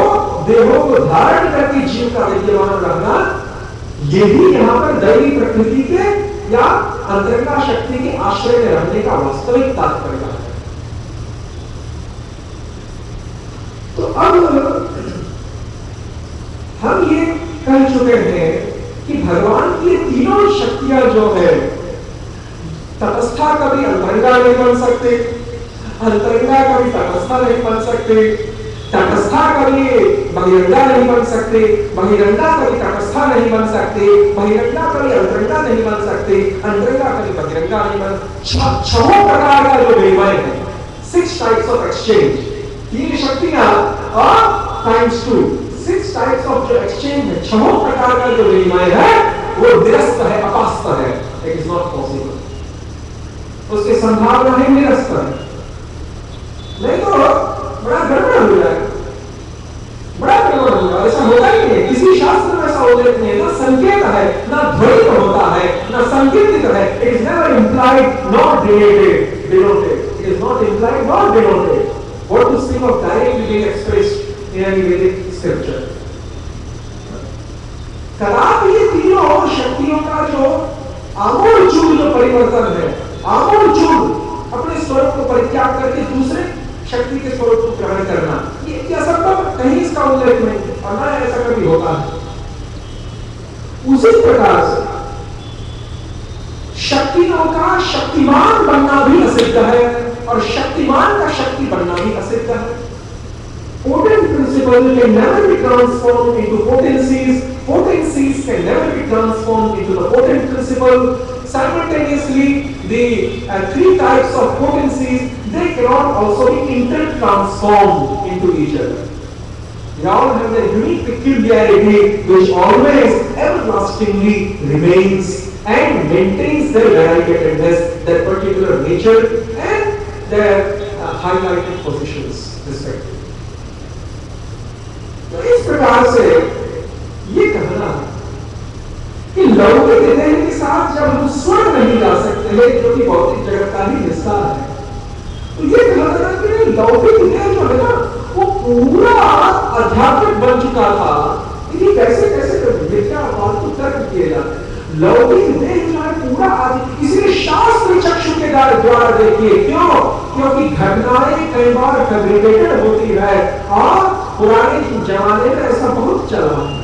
Speaker 1: देहों को धारण करके जीव का विद्यमान रहना, यही यहाँ पर दैवी प्रकृति के या अंतरंगा शक्ति के आश्रय में रहने का वास्तविक तात्पर्य है। तो अब हम ये कह चुके हैं कि भगवान की तीनों शक्तियां जो है, तटस्था कभी अंतरंगा नहीं बन सकते, अंतरंगा कभी तटस्था नहीं बन सकते, तटस्था कभी बहिरंगा नहीं बन सकते, बहिरंगा कभी तटस्था नहीं बन सकते, बहिरंगा कभी अंतरंगा नहीं बन सकते, अंतरंगा कभी बहिरंगा नहीं बन। छह प्रकार का जो विनिमय है, 6 टाइप्स ऑफ एक्सचेंज, तीन शक्तियां और टाइम्स 2, 6 टाइप्स ऑफ जो एक्सचेंज है, छह प्रकार का जो विनिमय है वो निरस्त है, अपास्त है, इट इज नॉट पॉसिबल। उसकी संभावना है निरस्त है, नहीं तो बड़ा गड़बड़ हो जाएगा, बड़ा गड़बड़ होगा। ऐसा होता ही नहीं, किसी शास्त्र में ऐसा उल्लेख नहीं है, ना संकेत है, ना ध्वनित होता है, ना संकेतित है। It is never implied not denoted, it is not implied not denoted. What to speak of directly being expressed in any Vedic scripture. कदापि ये तीनों शक्तियों का जो आमूलचूल जो परिवर्तन है, आमूलचूल अपने स्वरूप को परित्याग करके दूसरे शक्ति के स्वरूप को ग्रहण करना, ये असंभव, कहीं इसका उल्लेख नहीं और ना ऐसा कभी होता है। उसी प्रकार से शक्तियों का शक्तिमान बनना भी असिद्ध है और शक्तिमान का शक्ति बनना भी असिद्ध है। Potent principle can never be transformed into potencies. Potencies can never be transformed into the potent principle. Simultaneously, the 3 types of potencies, they cannot also be inter-transformed into each other. They all have their unique peculiarity which always everlastingly remains and maintains their variegatedness, their particular nature and their highlighted positions respectively. तो इस प्रकार से ये कहना कि लौकिक देह के साथ जब हम स्वर्ग नहीं जा सकते हैं, जो कि भौतिक जगत का ही हिस्सा है, तो ये कहना कि लौकिक देह जो है ना वो पूरा आध्यात्मिक बन चुका था। ये कैसे कैसे मिथ्या फालतू तर्क किए जाते हैं। लौकिक देह जो है पूरा आज इसलिए शास्त्र चक्षु के द्वारा देखिए, क्यों? क्योंकि घटनाएं कई बार फैब्रिकेटेड होती है और पुराने जमाने में ऐसा बहुत चला है।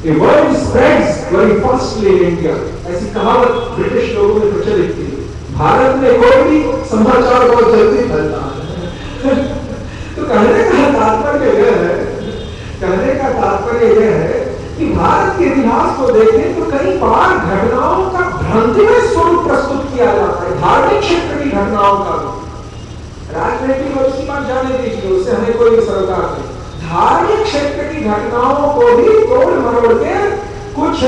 Speaker 1: A word spreads very fastly in India, ऐसी कहावत ब्रिटिश लोगों में प्रचलित थी। भारत में कोई भी समाचार बहुत जल्दी फैलता है। तो कहने का तात्पर्य यह है कि भारत के इतिहास को देखें तो कई बार घटनाओं का भ्रांतिमय स्वरूप प्रस्तुत किया जाता है, धार्मिक क्षेत्र की घटनाओं का। राजनीतिक और उसकी बात जाने दीजिए, उससे हमें कोई सरोकार नहीं। धार्मिक क्षेत्र की घटनाओं को भी तोड़ मरोड़ के कुछ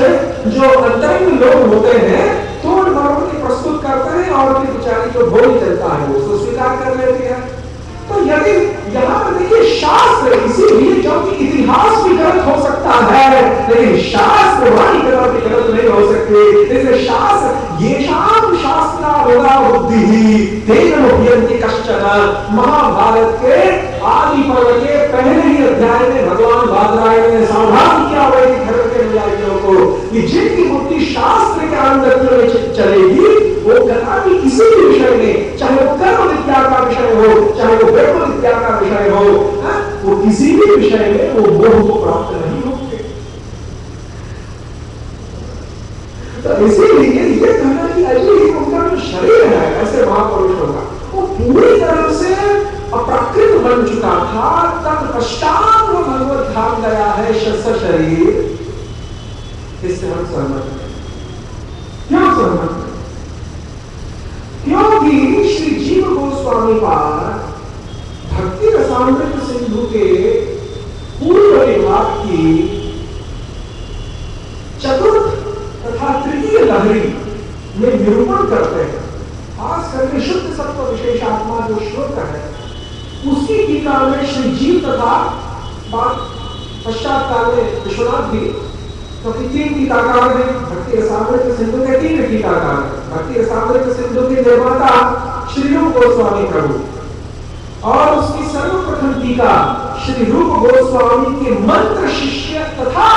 Speaker 1: जो अंतरंग लोग होते हैं तोड़ मरोड़ के प्रस्तुत करते हैं और फिर बेचारी जो भोली चलता है वो उसको स्वीकार कर लेती है। तो यदि यहाँ पर देखिए शास्त्र, इसीलिए क्योंकि इतिहास भी गलत हो सकता है लेकिन शास्त्र वाणी कदा भी गलत नहीं हो सकते। इसलिए शास्त्र ये शास्त्रा वेदा बुद्धि ही तेन मुह्यन्ति कश्चन। महाभारत के आदि पर्व के पहले ही अध्याय में भगवान बादरायण ने सावधान किया वैदिक धर्म के अनुयायियों को कि जिनकी बुद्धि शास्त्र के अंदर चलेगी वो कदापि किसी भी विषय में, चाहे वो कर्म विद्या का विषय हो चाहे वो ब्रह्म विद्या का विषय हो, वो किसी भी विषय में वो मोह को प्राप्त नहीं होंगे। तो इसीलिए ये कहना कि अजय उनका जो शरीर है ऐसे महापुरुषों का वो पूरी तरह से अप्राकृत बन चुका था। तत्पश्चात वो भगवत धाम गया है शस्त्र शरीर। इससे हम सहमत हैं। क्यों सहमत हैं? क्योंकि श्री जीव गोस्वामी पाद भक्ति रसामृत सिंधु के पूर्व विभाग की चतुर्थ तथा तृतीय लहरी में निरूपण करते हैं। खास करके शुद्ध सत्व विशेष आत्मा जो श्लोक है उसकी टीका में श्री जीव तथा पश्चात काल में विश्वनाथ भी, क्योंकि तीन टीकाकार हैं भक्ति रसामृत सिंधु के, तीन टीकाकार हैं। भक्ति रसामृत सिंधु के निर्माता श्री रूप गोस्वामी प्रभु और उसकी सर्वप्रथम टीका श्री रूप गोस्वामी के मंत्र शिष्य तथा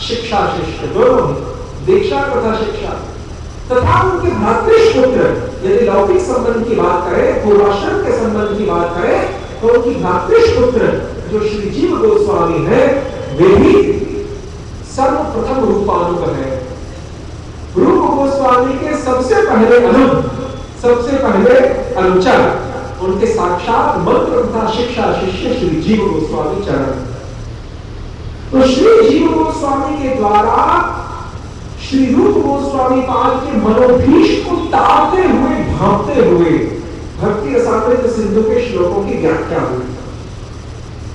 Speaker 1: शिक्षा शिष्य दोनों ही, दीक्षा तथा शिक्षा तथा उनके भ्रातृपुत्र। यदि लौकिक संबंध की बात करें, पूर्वाश्रम के संबंध की बात करें तो उनकी भ्रातृपुत्र जो श्री जीव गोस्वामी है वे भी सर्वप्रथम रूपानुग है। रूप गोस्वामी के सबसे पहले सबसे पहले अनुचर, उनके साक्षात मंत्र तथा शिक्षा शिष्य श्री जीव गोस्वामी चरण। तो श्री जीव गोस्वामी के द्वारा श्री रूप गोस्वामी पाद के मनोभीष को ताड़ते हुए भांपते हुए भक्ति रसामृत सिंधु के श्लोकों की व्याख्या हुई।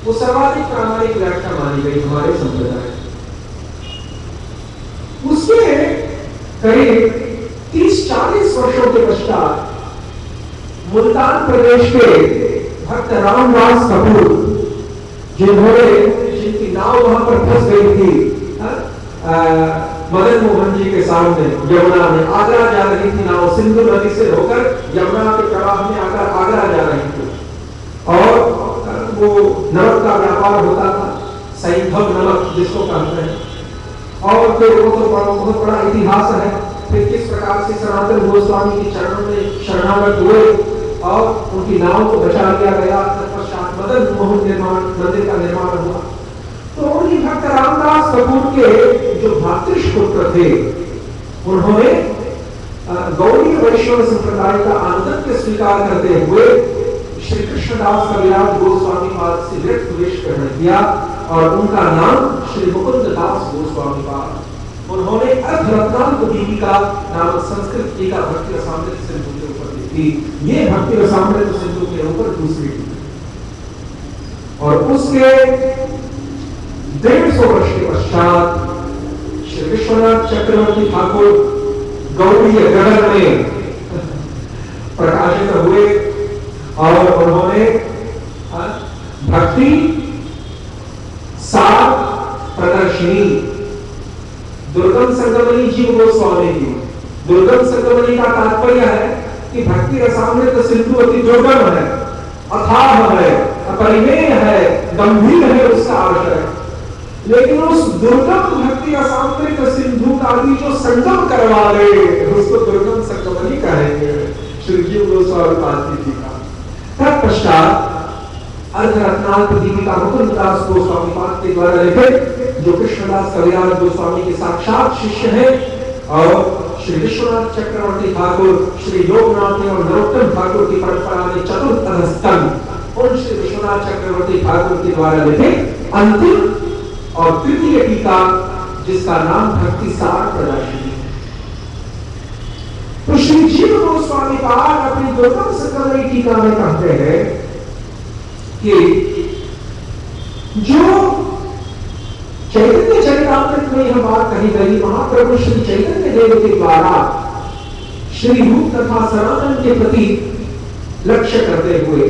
Speaker 1: वो सर्वाधिक प्रामाणिक व्याख्या मानी गई हमारे संप्रदाय। उसके करीब 30-40 वर्षों के पश्चात मुल्तान प्रदेश के भक्त रामदास कपूर जिनकी नाव वहां पर फंस गई थी मदन मोहन जी के सामने यमुना में, आगरा जा रही थी नाव, सिंधु नदी से होकर यमुना के प्रवाह में आकर आगरा जा रही थी और वो नमक का व्यापार होता था, सैंधव नमक जिसको कहते हैं। और फिर वो तो बहुत बड़ा इतिहास है। फिर किस प्रकार से सनातन गोस्वामी के चरणों में शरणागत हुए और उनकी नाव को बचा लिया गया। तत्पश्चात मदन मोहन मंदिर का निर्माण हुआ। तो उन्हीं भक्त रामदास कपूर के जो भ्रातृपुत्र थे उन्होंने गौड़ी वैष्णव संप्रदाय का आनंद स्वीकार करते हुए श्री कृष्णदास कविराज गोस्वामी पाद से व्यक्त वेश ग्रहण किया और उनका नाम श्री मुकुंद दास गोस्वामी पाद। उन्होंने अर्धरत्नांत दीपिका नामक संस्कृत टीका भक्ति रसामृत सिंधु के ऊपर लिखी। ये भक्ति रसामृत सिंधु के ऊपर दूसरी टीका। और उसके 150 वर्ष के पश्चात श्री विश्वनाथ चक्रवर्ती ठाकुर गौड़ीय गढ़ में प्रकाशित हुए और उन्होंने भक्ति सार प्रदर्शनी दुर्गम संगमनी जीव गोस्वामी की। दुर्गम संगमनी का तात्पर्य है कि भक्ति रसामृत सिंधु अति दुर्गम है, अथाह है, अपरिमेय है, गंभीर है उसका आशय। लेकिन उस दुर्गम भक्ति रसामृत सिंधु का भी जो संगम करवा ले उसको दुर्गम संगमनी कहेंगे श्री जीव गोस्वामी पाद जी का। तत्पश्चात अर्धरत्नांत दीपिका मुकुंद दास गोस्वामी पाद के द्वारा लिखे, जो कृष्णदास कविराज गोस्वामी के साक्षात शिष्य हैं और श्री विश्वनाथ चक्रवर्ती ठाकुर, श्री योगनाथ और नरोत्तम ठाकुर की परंपरा में चतुर्थ अधस्तंभ उन श्री विश्वनाथ चक्रवर्ती ठाकुर के द्वारा लिखे अंतिम और तृतीय टीका जिसका नाम भक्ति सार प्रदर्शनी। तो श्री जीव गोस्वामी पाद अपनी दुर्गम संगमनी टीका में कहते हैं कि जो चैतन्य चरितामृत में यह बात कही गई, महाप्रभु श्री चैतन्य देव के द्वारा श्री रूप तथा सनातन के प्रति लक्ष्य करते हुए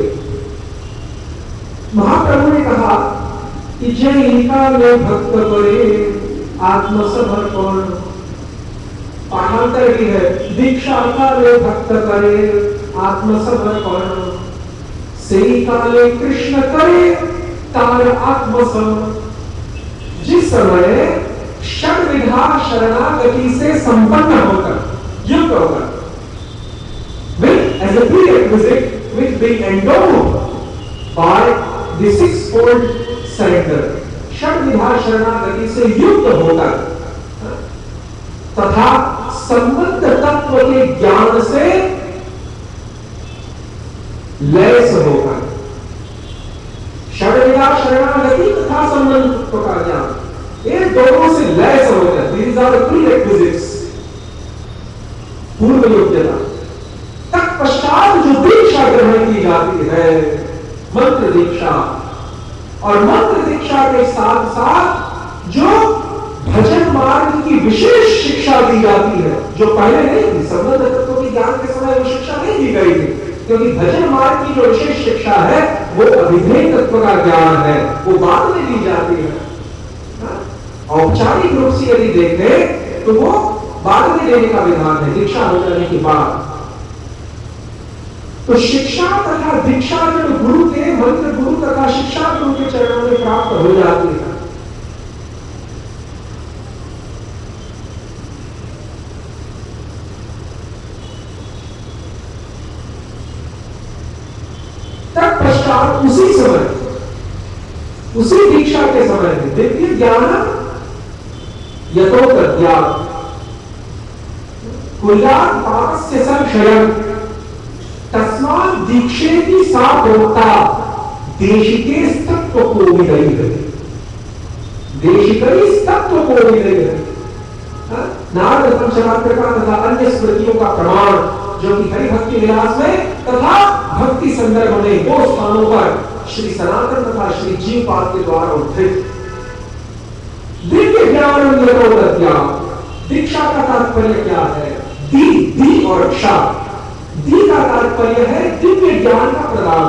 Speaker 1: महाप्रभु ने कहा कि जैका में भक्त करे आत्मसमर्पण। पाठांतर भी है, दीक्षा काले भक्त करे आत्मसमर्पण, से काले कृष्ण करे तार आत्मसमर्पण। जिस समय षड्विधा शरणागति से संपन्न होकर युक्त होकर, with as a prerequisite with being endowed by the sixfold surrender, षड्विधा शरणागति से युक्त होकर तथा संबंध तत्व के ज्ञान से लैस होकर, षड्विधा शरणागति तथा संबंध तत्व का ज्ञान, ये दोनों से लैस होकर, these are the prerequisites, पूर्व योग्यता। तत्पश्चात जो दीक्षा ग्रहण की जाती है, मंत्र दीक्षा, और मंत्र दीक्षा के साथ साथ जो भजन मार्ग की विशेष शिक्षा दी जाती है, जो पहले नहीं थी, संबंध तत्व के ज्ञान के समय वो शिक्षा नहीं दी गई थी, क्योंकि भजन मार्ग की जो विशेष शिक्षा है वो अभिधेय तत्व का ज्ञान है, वो बाद में दी जाती है। औपचारिक रूप से यदि देखें तो वो बाद में देने का विधान है, दीक्षा हो जाने के बाद। तो शिक्षा तथा दीक्षा जो गुरु के, मंत्र गुरु तथा शिक्षा गुरु के चरणों में प्राप्त हो जाती है, तत्पश्चात उसी समय, उसी दीक्षा के समय में दिव्य ज्ञान यथोक्त्यात् कुर्यात् पापस्य संक्षयम् तस्मात् दीक्षेति सा प्रोक्ता देशिके तत्व को विदयः, देशिके तत्व को विदयः। नारद पंचरात्र का तथा अन्य स्मृतियों का प्रमाण जो कि हरि भक्ति विलास में तथा भक्ति संदर्भ में दो स्थानों पर श्री सनातन तथा श्री जीवपाद के द्वारा उद्धृत। दिव्य ज्ञान यथोक्त्यात्, दीक्षा का तात्पर्य क्या है? दी और क्षा। दी का तात्पर्य है दिव्य ज्ञान का प्रदान,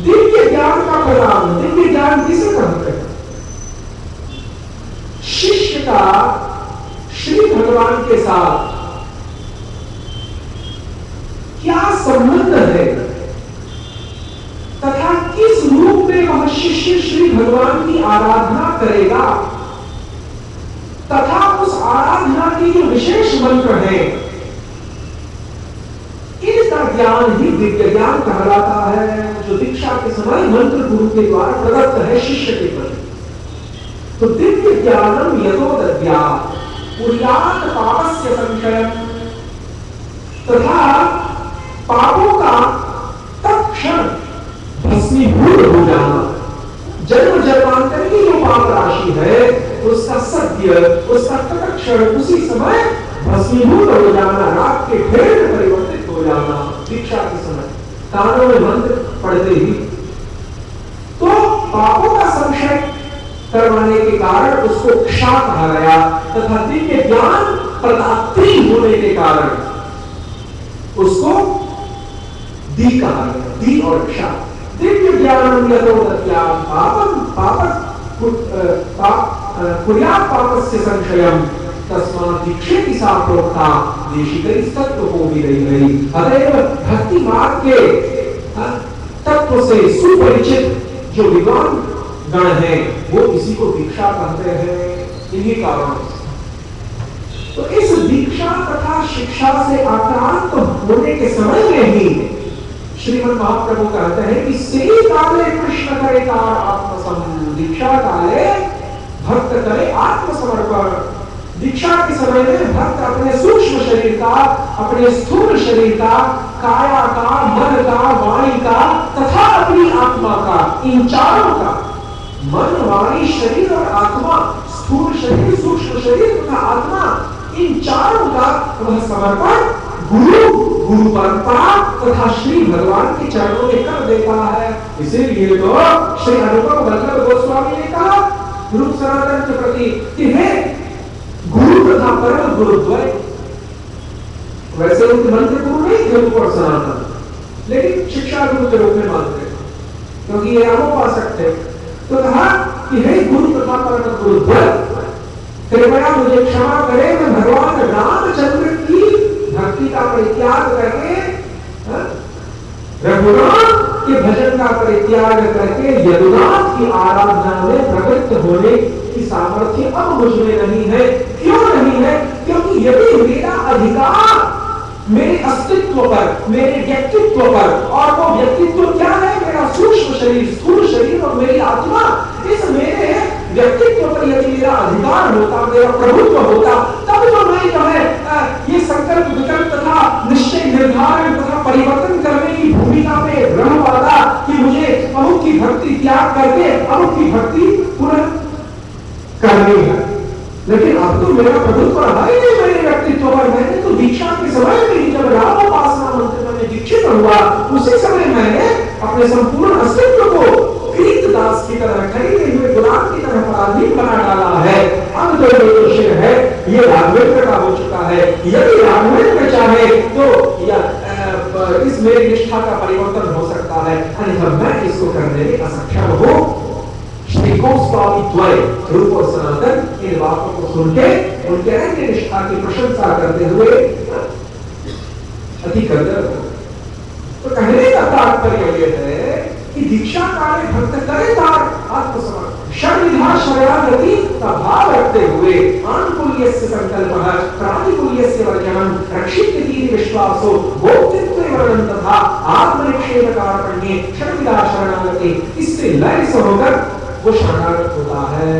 Speaker 1: दिव्य ज्ञान का प्रदान। दिव्य ज्ञान किसे कहते हैं? शिष्य का श्री भगवान के साथ क्या संबंध है तथा किस रूप में वह शिष्य श्री भगवान की आराधना करेगा तथा उस आराधना की जो विशेष मंत्र है, इसका ज्ञान ही दिव्य ज्ञान कहलाता है, जो दीक्षा के समय मंत्र गुरु के द्वारा प्रदत्त है शिष्य के प्रति। तो दिव्य ज्ञानम यथोक्त्यात् कुर्यात् पापस्य संक्षयम्, तथा पापों का तत्क्षण भस्मीभूत हो जाना, जन्म जन्मांतर की जो पाप राशि है उसका सत्य, उसका तत्क्षण उसी समय भस्मीभूत हो जाना, रात के ढेर में परिवर्तित हो जाना। दीक्षा के समय कानों में मंत्र पढ़ते ही तो पापों का संक्षय करवाने के कारण उसको क्षा कहा गया, तथा दिव्य ज्ञान प्रदात्री होने के कारण उसको दी कहा गया। दी और क्षा। दिव्य ज्ञान यथोक्त्यात् कुर्यात् पापस्य संक्षयम् तस्मात् दीक्षेति सा प्रोक्ता देशिके तत्व को विदयः। अतएव भक्ति मार्ग के तत्व से सुपरिचित जो विद्वान गण है वो इसी को दीक्षा कहते हैं, इन्हीं कारणों से। तो इस दीक्षा तथा शिक्षा से आक्रांत होने के समय में ही श्रीमद् महाप्रभु कहते हैं कि से काले कृष्ण करे तार आत्मसम, दीक्षा काले भक्त करे आत्मसमर्पण। दीक्षा के समय में भक्त अपने सूक्ष्म शरीर का, अपने स्थूल शरीर का, काया का, मन का, वाणी का तथा अपनी आत्मा का, इन चारों का, मन, वाणी, शरीर और आत्मा, स्थूल शरीर, सूक्ष्म शरीर तथा आत्मा, इन चारों का वह समर्पण गुरु गुरु परंपरा तथा श्री भगवान के चरणों में कर देता है। इसीलिए तो श्री अनुपम वल्लभ गोस्वामी ने कहा गुरु सनातन के प्रति कि हे गुरु तथा परम गुरुद्वय। वैसे उनके मंत्र गुरु नहीं थे और सनातन, लेकिन शिक्षा गुरु के रूप में मानते हैं क्योंकि ये रामोपासक थे। तो कहा कि हे गुरु तथा परम गुरुद्वय, कृपया मुझे क्षमा करें, मैं भगवान रामचंद्र की भक्ति का परित्याग करके, रघुनाथ के भजन का परित्याग करके यदुनाथ की आराधना में प्रवृत्त होने की सामर्थ्य अब मुझ में नहीं है। क्यों नहीं है? क्योंकि यदि मेरा अधिकार मेरे अस्तित्व पर, मेरे व्यक्तित्व पर, और वो व्यक्तित्व क्या है? मेरा सूक्ष्म शरीर, स्थूल शरीर और मेरी आत्मा, इस मेरे व्यक्तित्व पर यदि मेरा अधिकार होता, मेरा प्रभुत्व होता, तब तो मैं जो है ये संकल्प विकल्प तथा निश्चय निर्धारण तथा परिवर्तन करने की भूमिका में रह पाता कि मुझे अमुक की भक्ति त्याग करके अमुक की भक्ति पुनः करनी है। लेकिन अब तो मेरा प्रभुत्व रहा ही नहीं मेरे व्यक्तित्व पर। मैंने तो दीक्षा के समय में ही, जब रामोपासना मंत्र में दीक्षित हुआ, उसी समय मैंने अपने संपूर्ण अस्तित्व को कृतदास की तरह, खरीदे हुए गुलाम की तरह पराधीन बना डाला है। अब जो ये विषय है ये राघवेंद्र का हो चुका है। यदि राघवेंद्र चाहे तो या इस मेरी निष्ठा का परिवर्तन हो सकता है, अन्यथा मैं इसको करने में असक्षम हूं। श्री गोस्वामी द्वय रूप और सनातन इन बातों को सुन के उनके अन्य निष्ठा की प्रशंसा करते हुए अति करदर। तो कहने का तात्पर्य यह है कि दीक्षा कार्य भक्त करे तार आत्मसमर्पण शरणिधा शरणागति का भाव रखते हुए आनुकूल्यस्य संकल्पः प्रातिकूल्यस्य वर्जनम रक्षित्यति विश्वासो भोक्तृत्वे वर्णन तथा आत्मनिक्षेप कार्पण्ये शरणिधा शरणागति, इससे लय से होकर वो शरणागत होता है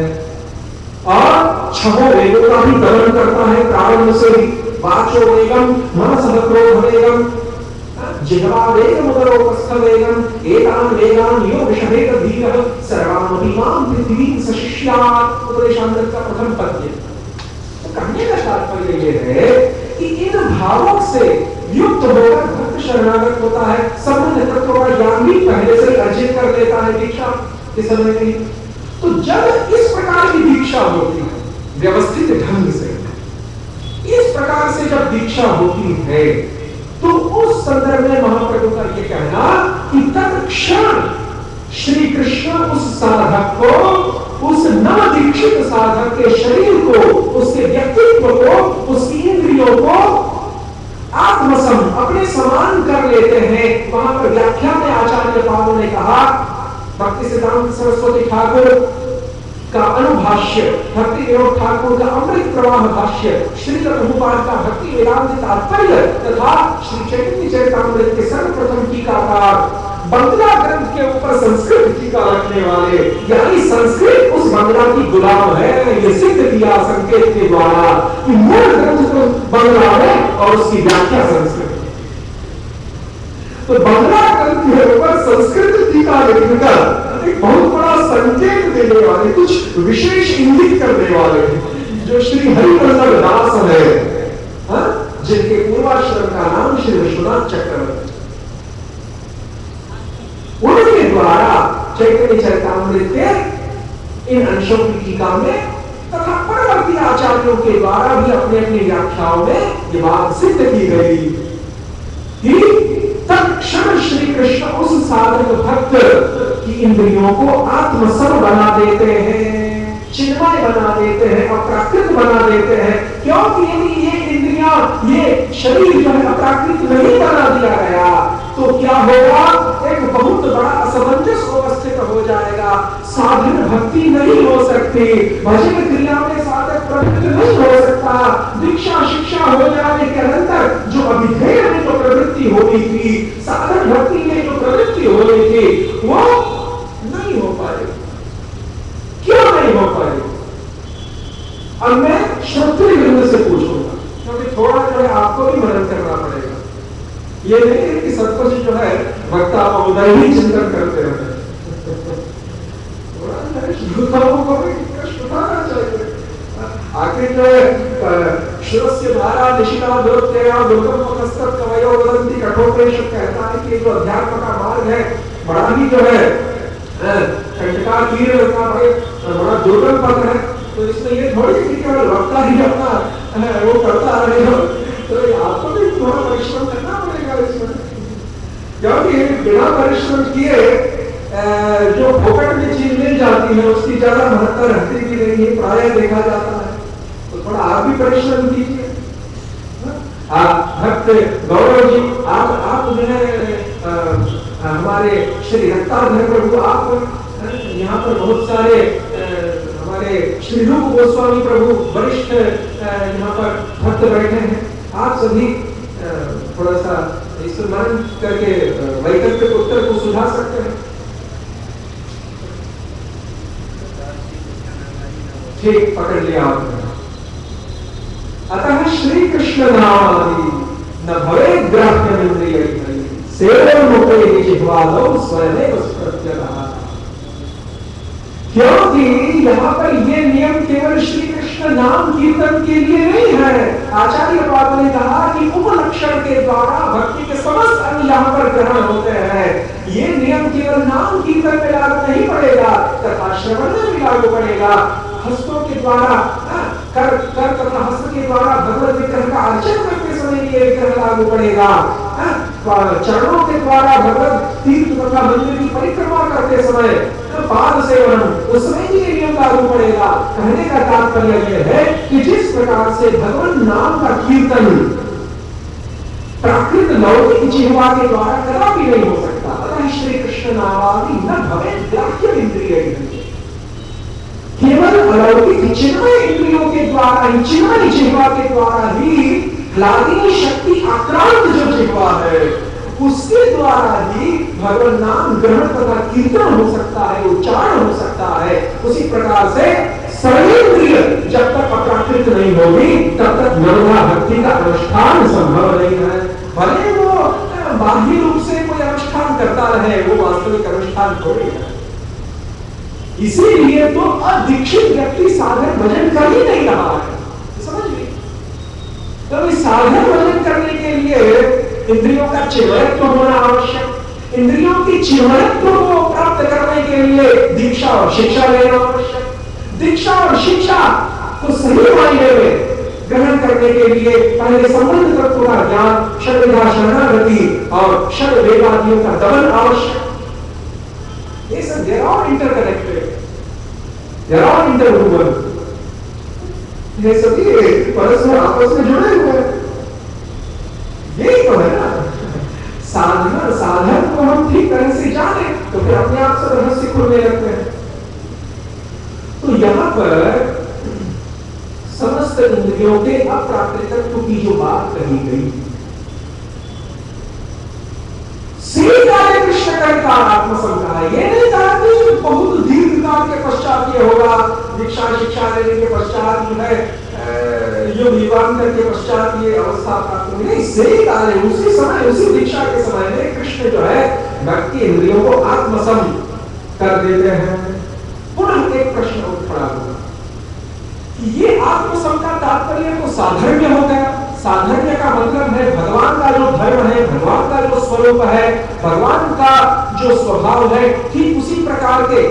Speaker 1: और छहो वेगों का भी दमन करता है। प्रारंभ से ही वाचो वेगम मनसः क्रोध वेगम जिह्वा वेगम उदरोपस्थ वेगम एतान वेगान यो विषहेत धीरः सर्वामपि मां पृथ्वीं सशिष्यात्। उपदेशामृत का प्रथम पद्य। तो कहने का तात्पर्य ये है कि इन भावों से युक्त होकर भक्त शरणागत होता है। संबंध तत्व का ज्ञान भी पहले से अर्जित कर लेता है दीक्षा के समय में। तो जब इस प्रकार की दीक्षा होती है व्यवस्थित ढंग से, इस प्रकार से जब दीक्षा होती है, तो उस संदर्भ में महाप्रभु का यह कहना कि तत्क्षण श्री कृष्ण उस साधक को, उस नव दीक्षित साधक के शरीर को, उसके व्यक्तित्व को, उसकी इंद्रियों को आत्मसम अपने समान कर लेते हैं। वहां पर व्याख्या में आचार्य पादों ने कहा, भक्ति सिद्धांत सरस्वती ठाकुर का अनुभाष्य, भक्ति विनोद ठाकुर का अमृत प्रवाह भाष्य, श्री प्रभुपाद का भक्ति वेदांत तात्पर्य तथा श्री चैतन्य चरितामृत के सर्वप्रथम टीकाकार, बंगला ग्रंथ के ऊपर संस्कृत टीका रखने वाले, यानी संस्कृत उस बंगला की गुलाम है। ये सिद्ध किया संकेत के द्वारा कि मूल ग्रंथ तो बंगला है और उसकी व्याख्या संस्कृत। तो बंगला ग्रंथ के ऊपर संस्कृत टीका लिखकर एक बहुत बड़ा संकेत देने वाले, कुछ विशेष इंगित करने वाले जो श्री हरिवल्लभ दास है, जिनके पूर्वाश्रम का नाम श्री विश्वनाथ चक्रवर्ती, उनके द्वारा चैतन्य चरितामृत के इन अंशों की टीका में तथा परवर्ती आचार्यों के द्वारा भी अपने अपनी व्याख्याओं में ये बात सिद्ध की गई कि तत्क्षण श्री कृष्ण उस साधक भक्त की इंद्रियों को आत्मसम बना देते हैं, चिन्मय बना देते हैं, अप्राकृत बना देते हैं। क्योंकि यदि ये इंद्रियां, ये शरीर जो है अप्राकृत नहीं बना दिया गया तो क्या होगा? एक बहुत बड़ा असमंजस उपस्थित हो जाएगा। साधन भक्ति नहीं हो सकती, भजन क्रिया में साधक प्रवृत्त नहीं हो सकता। दीक्षा शिक्षा हो जाने के अनंतर जो अभिधेय में जो प्रवृत्ति होनी थी, साधन भक्ति में जो प्रवृत्ति होनी थी, वो नहीं हो पाएगी। क्यों नहीं हो पाएगी? अब मैं श्रोतृवृंद से पूछूंगा, क्योंकि थोड़ा जो है आपको भी मदद करना पड़ेगा। ये नहीं है कि सब कुछ जो है वक्ता महोदय ही चिंतन करते रहते, श्रोताओं को भी कष्ट उठाना चाहिए। आखिर जो है शिरस्य धारा निशिता दुरत्यया दुर्गम कस्तक कवयो वदन्ति कठोपनिषद कहता है कि जो अध्यात्म का मार्ग है बड़ा ही जो है कंटकाकीर्ण का बड़ा दुर्गम पथ है। तो इसमें ये थोड़ी कि केवल वक्ता ही अपना वो करता रहे हो, तो आपको भी थोड़ा परिश्रम करना पड़ेगा इसमें, क्योंकि बिना परिश्रम किए जो फोकट में चीज मिल जाती है उसकी ज्यादा महत्ता रहती भी नहीं है, प्राय देखा जाता है। तो थोड़ा आप भी परिश्रम कीजिए। भक्त गौरव जी आप जो है हमारे श्री रक्ताधर प्रभु, आप यहाँ पर बहुत सारे हमारे श्री रूप गोस्वामी प्रभु वरिष्ठ यहाँ पर भक्त बैठे हैं, आप सभी थोड़ा सा इस्तेमाल करके वैकल्पिक उत्तर को सुझा सकते हैं। ठीक पकड़ लिया आपने। अतः श्री कृष्ण नामादि न भवे ग्राह्यमिंद्रिय सेवन मुखे जिह्वालो स्वयं प्रत्यरः। क्योंकि यहाँ पर ये नियम केवल श्री कृष्ण नाम कीर्तन के लिए नहीं है। आचार्य पाद ने कहा कि उपलक्षण के द्वारा भक्ति के समस्त अंग यहाँ पर ग्रहण होते हैं। ये नियम केवल नाम कीर्तन में लागू नहीं पड़ेगा तथा श्रवण में भी लागू पड़ेगा। हस्तों के द्वारा कर तथा हस्त के द्वारा भगवत विग्रह का अर्चन करते समय ये विग्रह लागू पड़ेगा। चरणों के द्वारा भगवत तीर्थ तथा मंदिर की परिक्रमा करते समय पाद सेवन उसमें भी ये नियम लागू पड़ेगा। कहने का तात्पर्य यह है कि जिस प्रकार से भगवान नाम का कीर्तन प्राकृत लौकिक जिह्वा के द्वारा कदापि नहीं हो सकता, अतः श्री कृष्ण नामादि न भवे ग्राह्य इंद्रिय, केवल अलौकिक चिन्मय इंद्रियों के द्वारा ही, चिन्मय जिह्वा के द्वारा ही लादिनी शक्ति आक्रांत जो जिह्वा है उसके द्वारा ही भगवान नाम ग्रहण तथा कीर्तन हो सकता है, उच्चारण हो सकता है। उसी प्रकार से सर्वेंद्रिय जब तक अप्राकृत नहीं होगी तब तक नर्मदा भक्ति का अनुष्ठान संभव नहीं है। भले वो बाह्य रूप से कोई अनुष्ठान करता रहे, वो वास्तविक अनुष्ठान थोड़ी है। इसीलिए तो अदीक्षित व्यक्ति साधन भजन कर ही नहीं रहा है, समझ लीजिए। तो इस साधन भजन करने के लिए इंद्रियों का चिन्मयत्व होना आवश्यक। इंद्रियों की चिन्मयत्व को प्राप्त करने के लिए दीक्षा और शिक्षा लेना आवश्यक। दीक्षा और शिक्षा को सही मायने में ग्रहण करने के लिए पहले संबंध तत्व का ज्ञान, षड्विधा शरणागति और षड वेदादियों का दमन आवश्यक। ये सब they are all interconnected, they are all interwoven, ये सभी परस्पर आपस में जुड़े हुए हैं। यही तो है ना साधना। साधन को हम ठीक तरह से जाने तो फिर अपने आप से रहस्य खुलने लगते हैं। तो यहाँ पर समस्त इंद्रियों के अप्राकृतत्व की जो बात कही गई, सीताले कृष्ण का आत्मसंग्रह, ये नहीं कहा कि बहुत दीर्घ काल के पश्चात ये होगा, दीक्षा शिक्षा लेने के पश्चात जो है युग युगांतर के पश्चात ये अवस्था प्राप्त हुई। नहीं, सही काल है, उसी समय उसी दीक्षा के समय में कृष्ण जो है भक्ति इंद्रियों को आत्मसम कर देते हैं। पुनः एक प्रश्न उठ खड़ा हुआ कि ये आत्मसम का तात्पर्य तो साधर्म्य हो गया। साधर्म्य का मतलब है भगवान का जो धर्म है, भगवान का जो स्वरूप है, भगवान का जो स्वभाव है, ठीक उसी प्रकार के,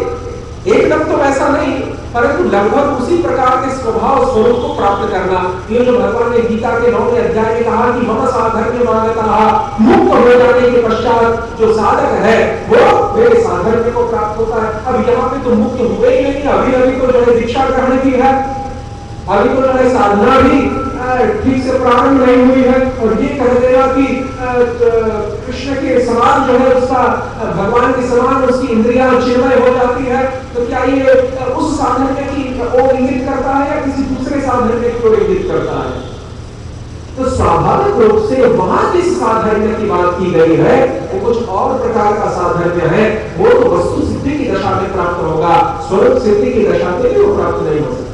Speaker 1: एकदम तो वैसा नहीं परंतु लगभग उसी प्रकार के स्वभाव स्वरूप को प्राप्त करना। ये जो भगवान ने गीता के 9वें अध्याय में कहा कि मम साधर्म्य मानतः, मुक्त हो जाने के पश्चात जो साधक है वो मेरे साधर्म्य को प्राप्त होता है। अब यहाँ पे तो मुक्त हुए ही नहीं, अभी तो जो है दीक्षा ग्रहण की है, अभी तो जो है साधना भी ठीक से प्रारंभ नहीं हुई है, और ये कह देगा कि कृष्ण के समान जो है उसका, भगवान के समान उसकी इंद्रियां चिन्मय हो जाती है, तो क्या ये उस साधन की ओर इंगित करता है या किसी दूसरे साधन की ओर इंगित करता है? तो स्वाभाविक रूप से वहां जिस साधर्म्य की बात की गई है वो कुछ और प्रकार का साधर्म्य है। वो तो वस्तु सिद्धि की दशा में प्राप्त होगा, स्वरूप सिद्धि की दशा में भी वो प्राप्त नहीं हो सकता।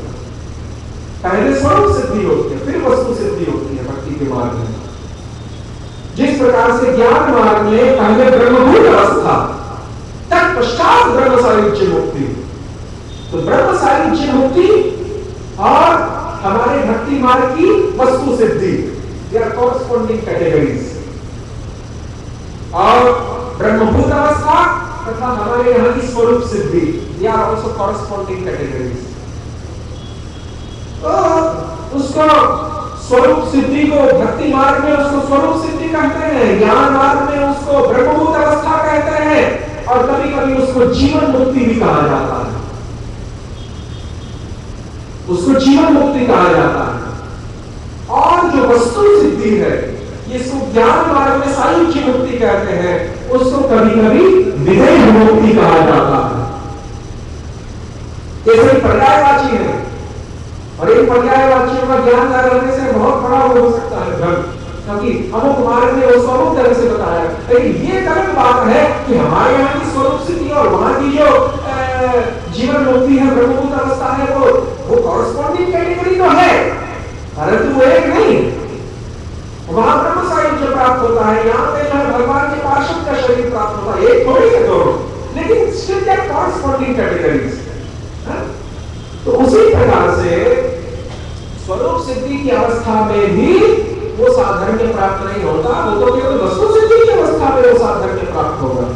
Speaker 1: पहले स्वरूप सिद्धि होती है, फिर वस्तु सिद्धि होती है भक्ति के मार्ग में। जिस प्रकार से ज्ञान मार्ग में पहले ब्रह्मभूत अवस्था, तत्पश्चात ब्रह्म सायुज्य मुक्ति, तो ब्रह्म सायुज्य मुक्ति और हमारे भक्ति मार्ग की वस्तु सिद्धि, दे आर कॉरस्पॉन्डिंग कैटेगरीज। और ब्रह्मभूत अवस्था तथा हमारे यहां की स्वरूप सिद्धि, they are also corresponding categories. तो उसको स्वरूप सिद्धि को भक्ति मार्ग में उसको स्वरूप सिद्धि कहते हैं, ज्ञान मार्ग में उसको ब्रह्मभूत अवस्था कहते हैं, और कभी कभी उसको जीवन मुक्ति भी कहा जाता है, उसको जीवन मुक्ति कहा जाता है। और जो वस्तु सिद्धि है, इसको ज्ञान मार्ग में सायुज्य मुक्ति कहते हैं, उसको कभी कभी विधेय मुक्ति कहा जाता है। ये सभी पर्यायवाची है, और इन पर्यायवाचियों का ज्ञान न रहने से बहुत बड़ा हो सकता है भ्रम, क्योंकि अमुक मार्ग में उसको अमुक तरह से बताया। लेकिन ये गलत बात है कि हमारे यहाँ की स्वरूप सिद्धि और वहां की जो जीवन मुक्ति है, ब्रह्मभूत अवस्था है, वो कॉरस्पॉन्डिंग कैटेगरी तो है, परंतु वो एक नहीं। वहां ब्रह्म सायुज्य प्राप्त होता है, यहाँ पे जो है भगवान के पार्षद का शरीर प्राप्त होता है, एक थोड़ी है दोनों, लेकिन still they are corresponding categories. तो उसी प्रकार से स्वरूप सिद्धि की अवस्था में भी वो साधर्म्य प्राप्त नहीं होता, वो तो केवल वस्तु सिद्धि की अवस्था में वो साधर्म्य प्राप्त होगा,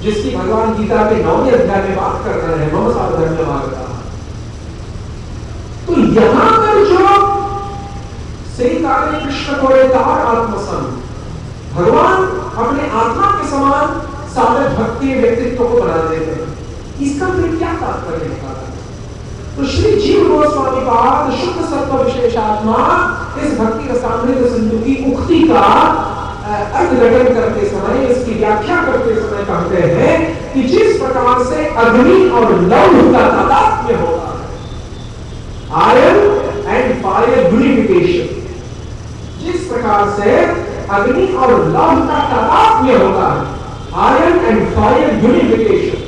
Speaker 1: जिसकी भगवान गीता के 9वें अध्याय में बात कर रहे हैं, मम साधर्म्य मार्ग। तो यहां पर जो श्री काले कृष्ण को आत्मसम, भगवान अपने आत्मा के समान साधक भक्ति व्यक्तित्व को बना देते हैं, इसका फिर क्या तात्पर्य निकाला? तो श्री जीव गोस्वामी पाद शुद्ध सत्व विशेषात्मा इस भक्ति रसामृत सिंधु की उक्ति का अर्थघटन करते समय, इसकी व्याख्या करते समय कहते हैं कि जिस प्रकार से अग्नि और लौह का तादात्म्य होता है, आयरन एंड फायर यूनिफिकेशन, जिस प्रकार से अग्नि और लौह का तादात्म्य होता है, आयरन एंड फायर यूनिफिकेशन,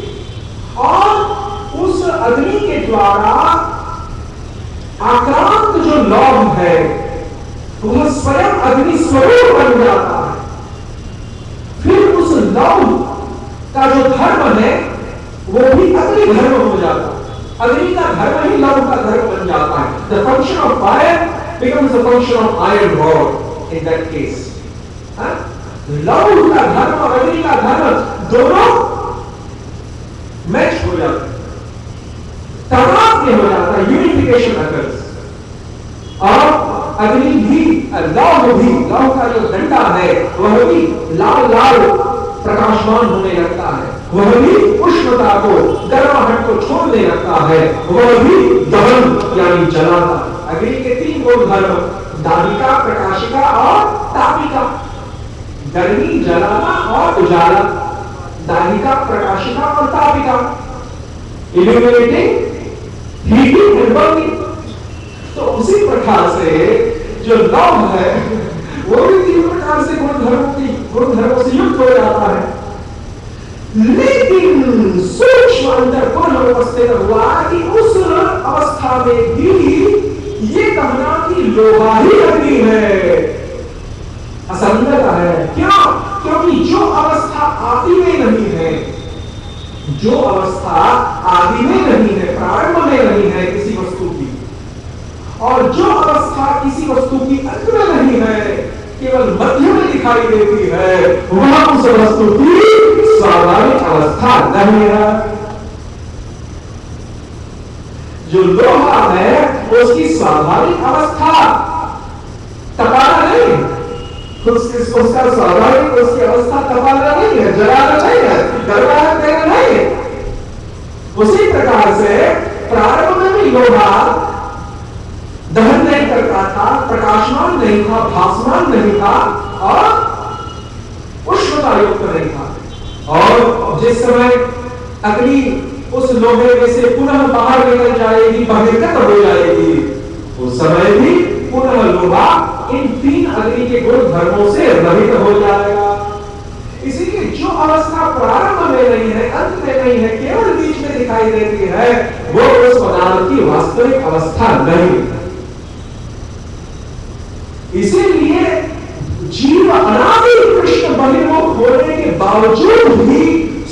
Speaker 1: और उस अग्नि के द्वारा आक्रांत जो लौह है वह स्वयं अग्नि स्वरूप बन जाता है। फिर उस लौह का जो धर्म है वो भी अग्नि धर्म हो जाता है, अग्नि का धर्म ही लौह का धर्म बन जाता है। The function of fire becomes the function of iron rod in that case. लौह का धर्म और अग्नि का धर्म दोनों मैच हो जाते हैं, तादात्म्य हो जाता है, यूनिफिकेशन अकर्स। और अग्नि भी, लौह भी, लौह का जो डंडा है वह भी लाल लाल प्रकाशमान होने लगता है, वह भी उष्णता को, गर्माहट को छोड़ने लगता है, वह भी दहन यानी जलाता है। अग्नि के 3 गुण धर्म, दाहिका, प्रकाशिका और तापिका। गर्मी, जलाना और उजाला, दाहिका, प्रकाशिका और तापिका। Illuminating, heating and burning. तो उसी प्रकार से जो लौह है वो भी 3 प्रकार से गुणधर्मों से युक्त हो जाता है। लेकिन सूक्ष्म अंतर पुनः उपस्थित हुआ कि उस अवस्था में भी ये कहना कि लोहा ही अग्नि है असंगत है। क्यों? क्योंकि जो अवस्था आदि में नहीं है, जो अवस्था आदि में नहीं है, प्रारंभ में नहीं है किसी वस्तु की, और जो अवस्था किसी वस्तु की अंत में नहीं है, केवल मध्य में दिखाई देती है, वह उस वस्तु की स्वाभाविक अवस्था नहीं है। जो लोहा है उसकी स्वाभाविक अवस्था तपाना नहीं, उसका स्वाभाविक उसकी अवस्था तपाना नहीं है, जलाना नहीं है, गर्माहट देना नहीं है। उसी प्रकार से प्रारंभ में भी लोहा दहन नहीं करता था, प्रकाशमान नहीं था, भासमान नहीं था और उष्णता युक्त नहीं था। और जिस समय अग्नि उस लोहे में से पुनः बाहर निकल जाएगी, बहिर्गत हो जाएगी, उस समय भी पुनः लोहा इन 3 अग्नि के गुण धर्मों से रहित हो जाएगा। इसीलिए जो अवस्था प्रारंभ में नहीं है, अंत में नहीं है, केवल बीच में दिखाई देती है, वो उस पदार्थ की वास्तविक अवस्था नहीं। इसीलिए जीव अनादि कृष्ण बहिर्मुख होने के बावजूद भी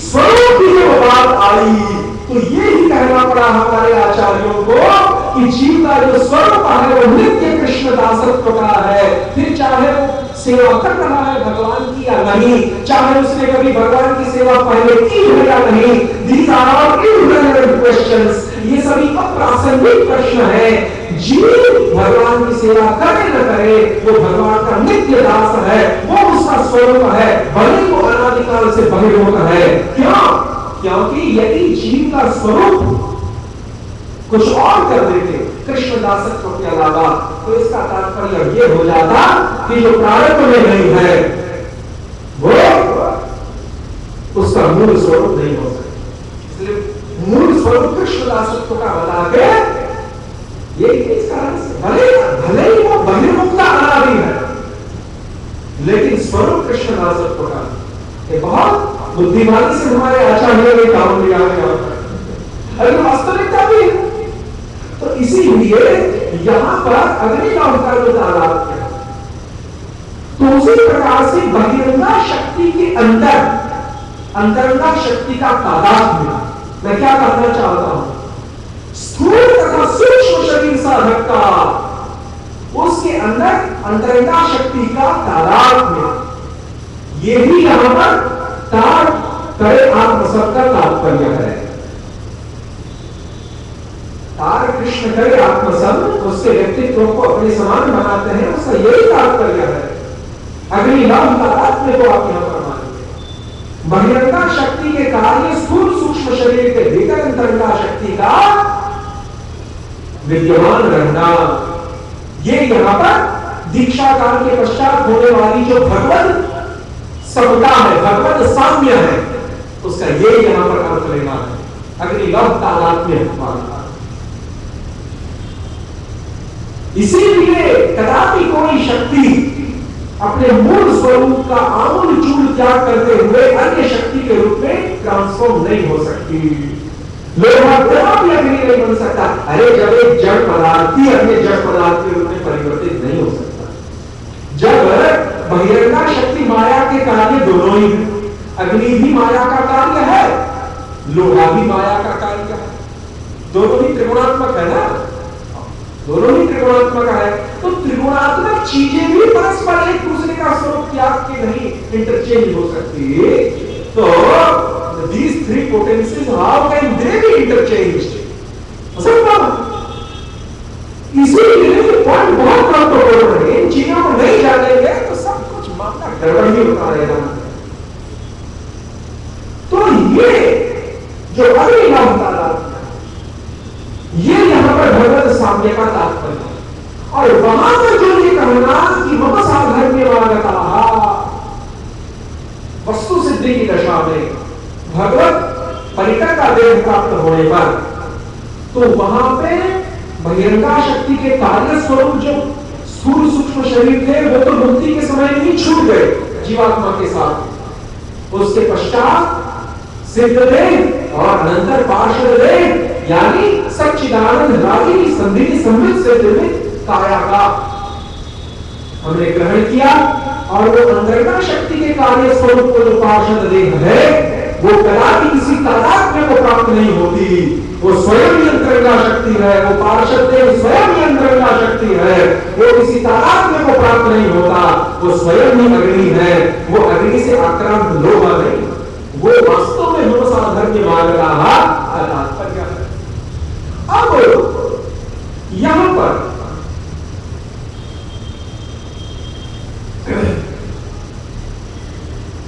Speaker 1: स्वरूप की जब बात आई तो ये ही कहना पड़ा हमारे आचार्यों को कि जीव का जो स्वरूप है वो नित्य कृष्ण दासत्व का है। फिर चाहे वो सेवा कर रहा है भगवान की या नहीं, चाहे उसने कभी भगवान की सेवा पहले की है या नहीं, these are all irrelevant questions, ये सभी अप्रासंगिक प्रश्न है। जीव भगवान की सेवा करे न करे, वो भगवान का नित्य दास है, वो उसका स्वरूप है, भले वो अनादिकाल से बहिर्मुख है। क्यों? क्योंकि यदि जीव का स्वरूप कुछ और कर देते कृष्ण दासत्व के अलावा, तो इसका तात्पर्य यह हो जाता कि जो प्रारंभ में नहीं है वो उसका मूल स्वरूप नहीं हो सकता। इसलिए मूल स्वरूप कृष्ण दासत्व का बता के ये इस कारण से भले ही वो बहिर्मुखता अनादि है, लेकिन स्वरूप कृष्ण दासत्व का ये बहुत बुद्धिमानी से हमारे आचार्यों ने काम लिया है, अगर वास्तविकता भी है। तो इसीलिए यहां पर अग्निकांड का जो तादाद है, तो उसी प्रकार से बहिरंगा शक्ति के अंदर अंतरंगा शक्ति का तादाद में मैं क्या कहना चाहता हूं, स्थूल तथा सूक्ष्म शरीर साधक का उसके अंदर अंतरंगा शक्ति का तादाद में, ये भी यहां पर तार करे आत्मसत का तात्पर्य है। तार कृष्ण करे आत्मसत उसके व्यक्तित्व को अपने समान बनाते हैं, उसका यही तात्पर्य है। अग्नि लव तादात्म्य को आप यहां पर मानेंगे। बहिरंगा शक्ति के कार्य स्थूल सूक्ष्म शरीर के भीतर अंतरंगा शक्ति का विद्यमान रहना, ये यहां पर दीक्षा काल के पश्चात होने वाली जो भगवत समता है, भगवत साम्य है, उसका ये यहां पर अर्थ लेना है। अग्नि लव तादात्म्य मानना। इसीलिए कदापि कोई शक्ति अपने मूल स्वरूप का आमूल चूल त्याग करते हुए अन्य शक्ति के रूप में ट्रांसफॉर्म नहीं हो सकती। लोग भी अग्नि नहीं बन सकता। अरे जब एक जड़ पदार्थ ही अन्य जड़ पदार्थ के रूप में परिवर्तित नहीं हो सकता। जब बहिरंगा शक्ति माया के कार्य दोनों ही है, अग्नि भी माया का कार्य है, लोहा भी माया का कार्य है, दोनों ही त्रिगुणात्मक है ना, दोनों ही त्रिगुणात्मक है। तो त्रिगुणात्मक चीजें भी परस्पर एक दूसरे का स्वरूप त्याग के नहीं इंटरचेंज हो सकती। तो these three potencies, how can they be interchanged? असंभव। इसीलिए पॉइंट बहुत महत्वपूर्ण है। इन चीजों को नहीं जानेंगे तो सब कुछ मामला गड़बड़ ही होता रहेगा। तो ये जो अग्निकांड तादात्म्य, ये यहां पर भगवत साम्य का तात्पर्य है। और वहां पर जो ये कहना कि मम साधर्म्यमागता वस्तु सिद्धि की दशा में भगवत परिकर का देह प्राप्त होने पर, तो वहां पे बहिरंगा शक्ति के कार्य स्वरूप जो स्थूल सूक्ष्म शरीर थे वो तो मुक्ति के समय ही छूट गए जीवात्मा के साथ। उसके पश्चात सिद्ध देह और अनंतर पार्षद देह यानी सच्चिदानंद रागी संधि संबित से निर्मित काया का हमने ग्रहण किया। और वो अंतरंगा शक्ति के कार्य स्वरूप को जो पार्षद देह है वो कदापि किसी तादात्म्य को प्राप्त नहीं होती। वो स्वयं ही अंतरंगा शक्ति है, वो पार्षद देह स्वयं ही अंतरंगा शक्ति है, वो किसी तादात्म्य को प्राप्त नहीं होता। वो स्वयं ही अग्नि है, वो अग्नि से आक्रांत लोहा नहीं, वो वास्तव में मम साधर्म्यमागता तात्पर्य है। अब यहां पर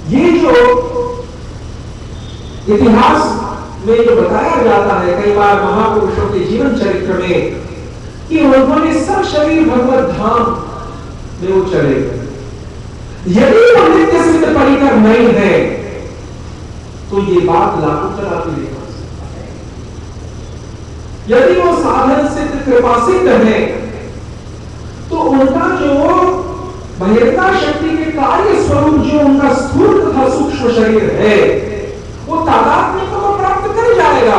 Speaker 1: ये जो इतिहास में जो बताया जाता है कई बार महापुरुषों के जीवन चरित्र में कि उन्होंने सब शरीर भगवत धाम में वो चले गए। यदि वो नित्य सिद्ध परिकर नहीं है तो ये बात लागू कराती नहीं हो सकता। यदि वो साधन सिद्ध कृपा सिद्ध है तो उनका जो बहिरंगा शक्ति के कार्य स्वरूप जो उनका स्थूल तथा सूक्ष्म शरीर है वो तादात्म्य को प्राप्त कर जाएगा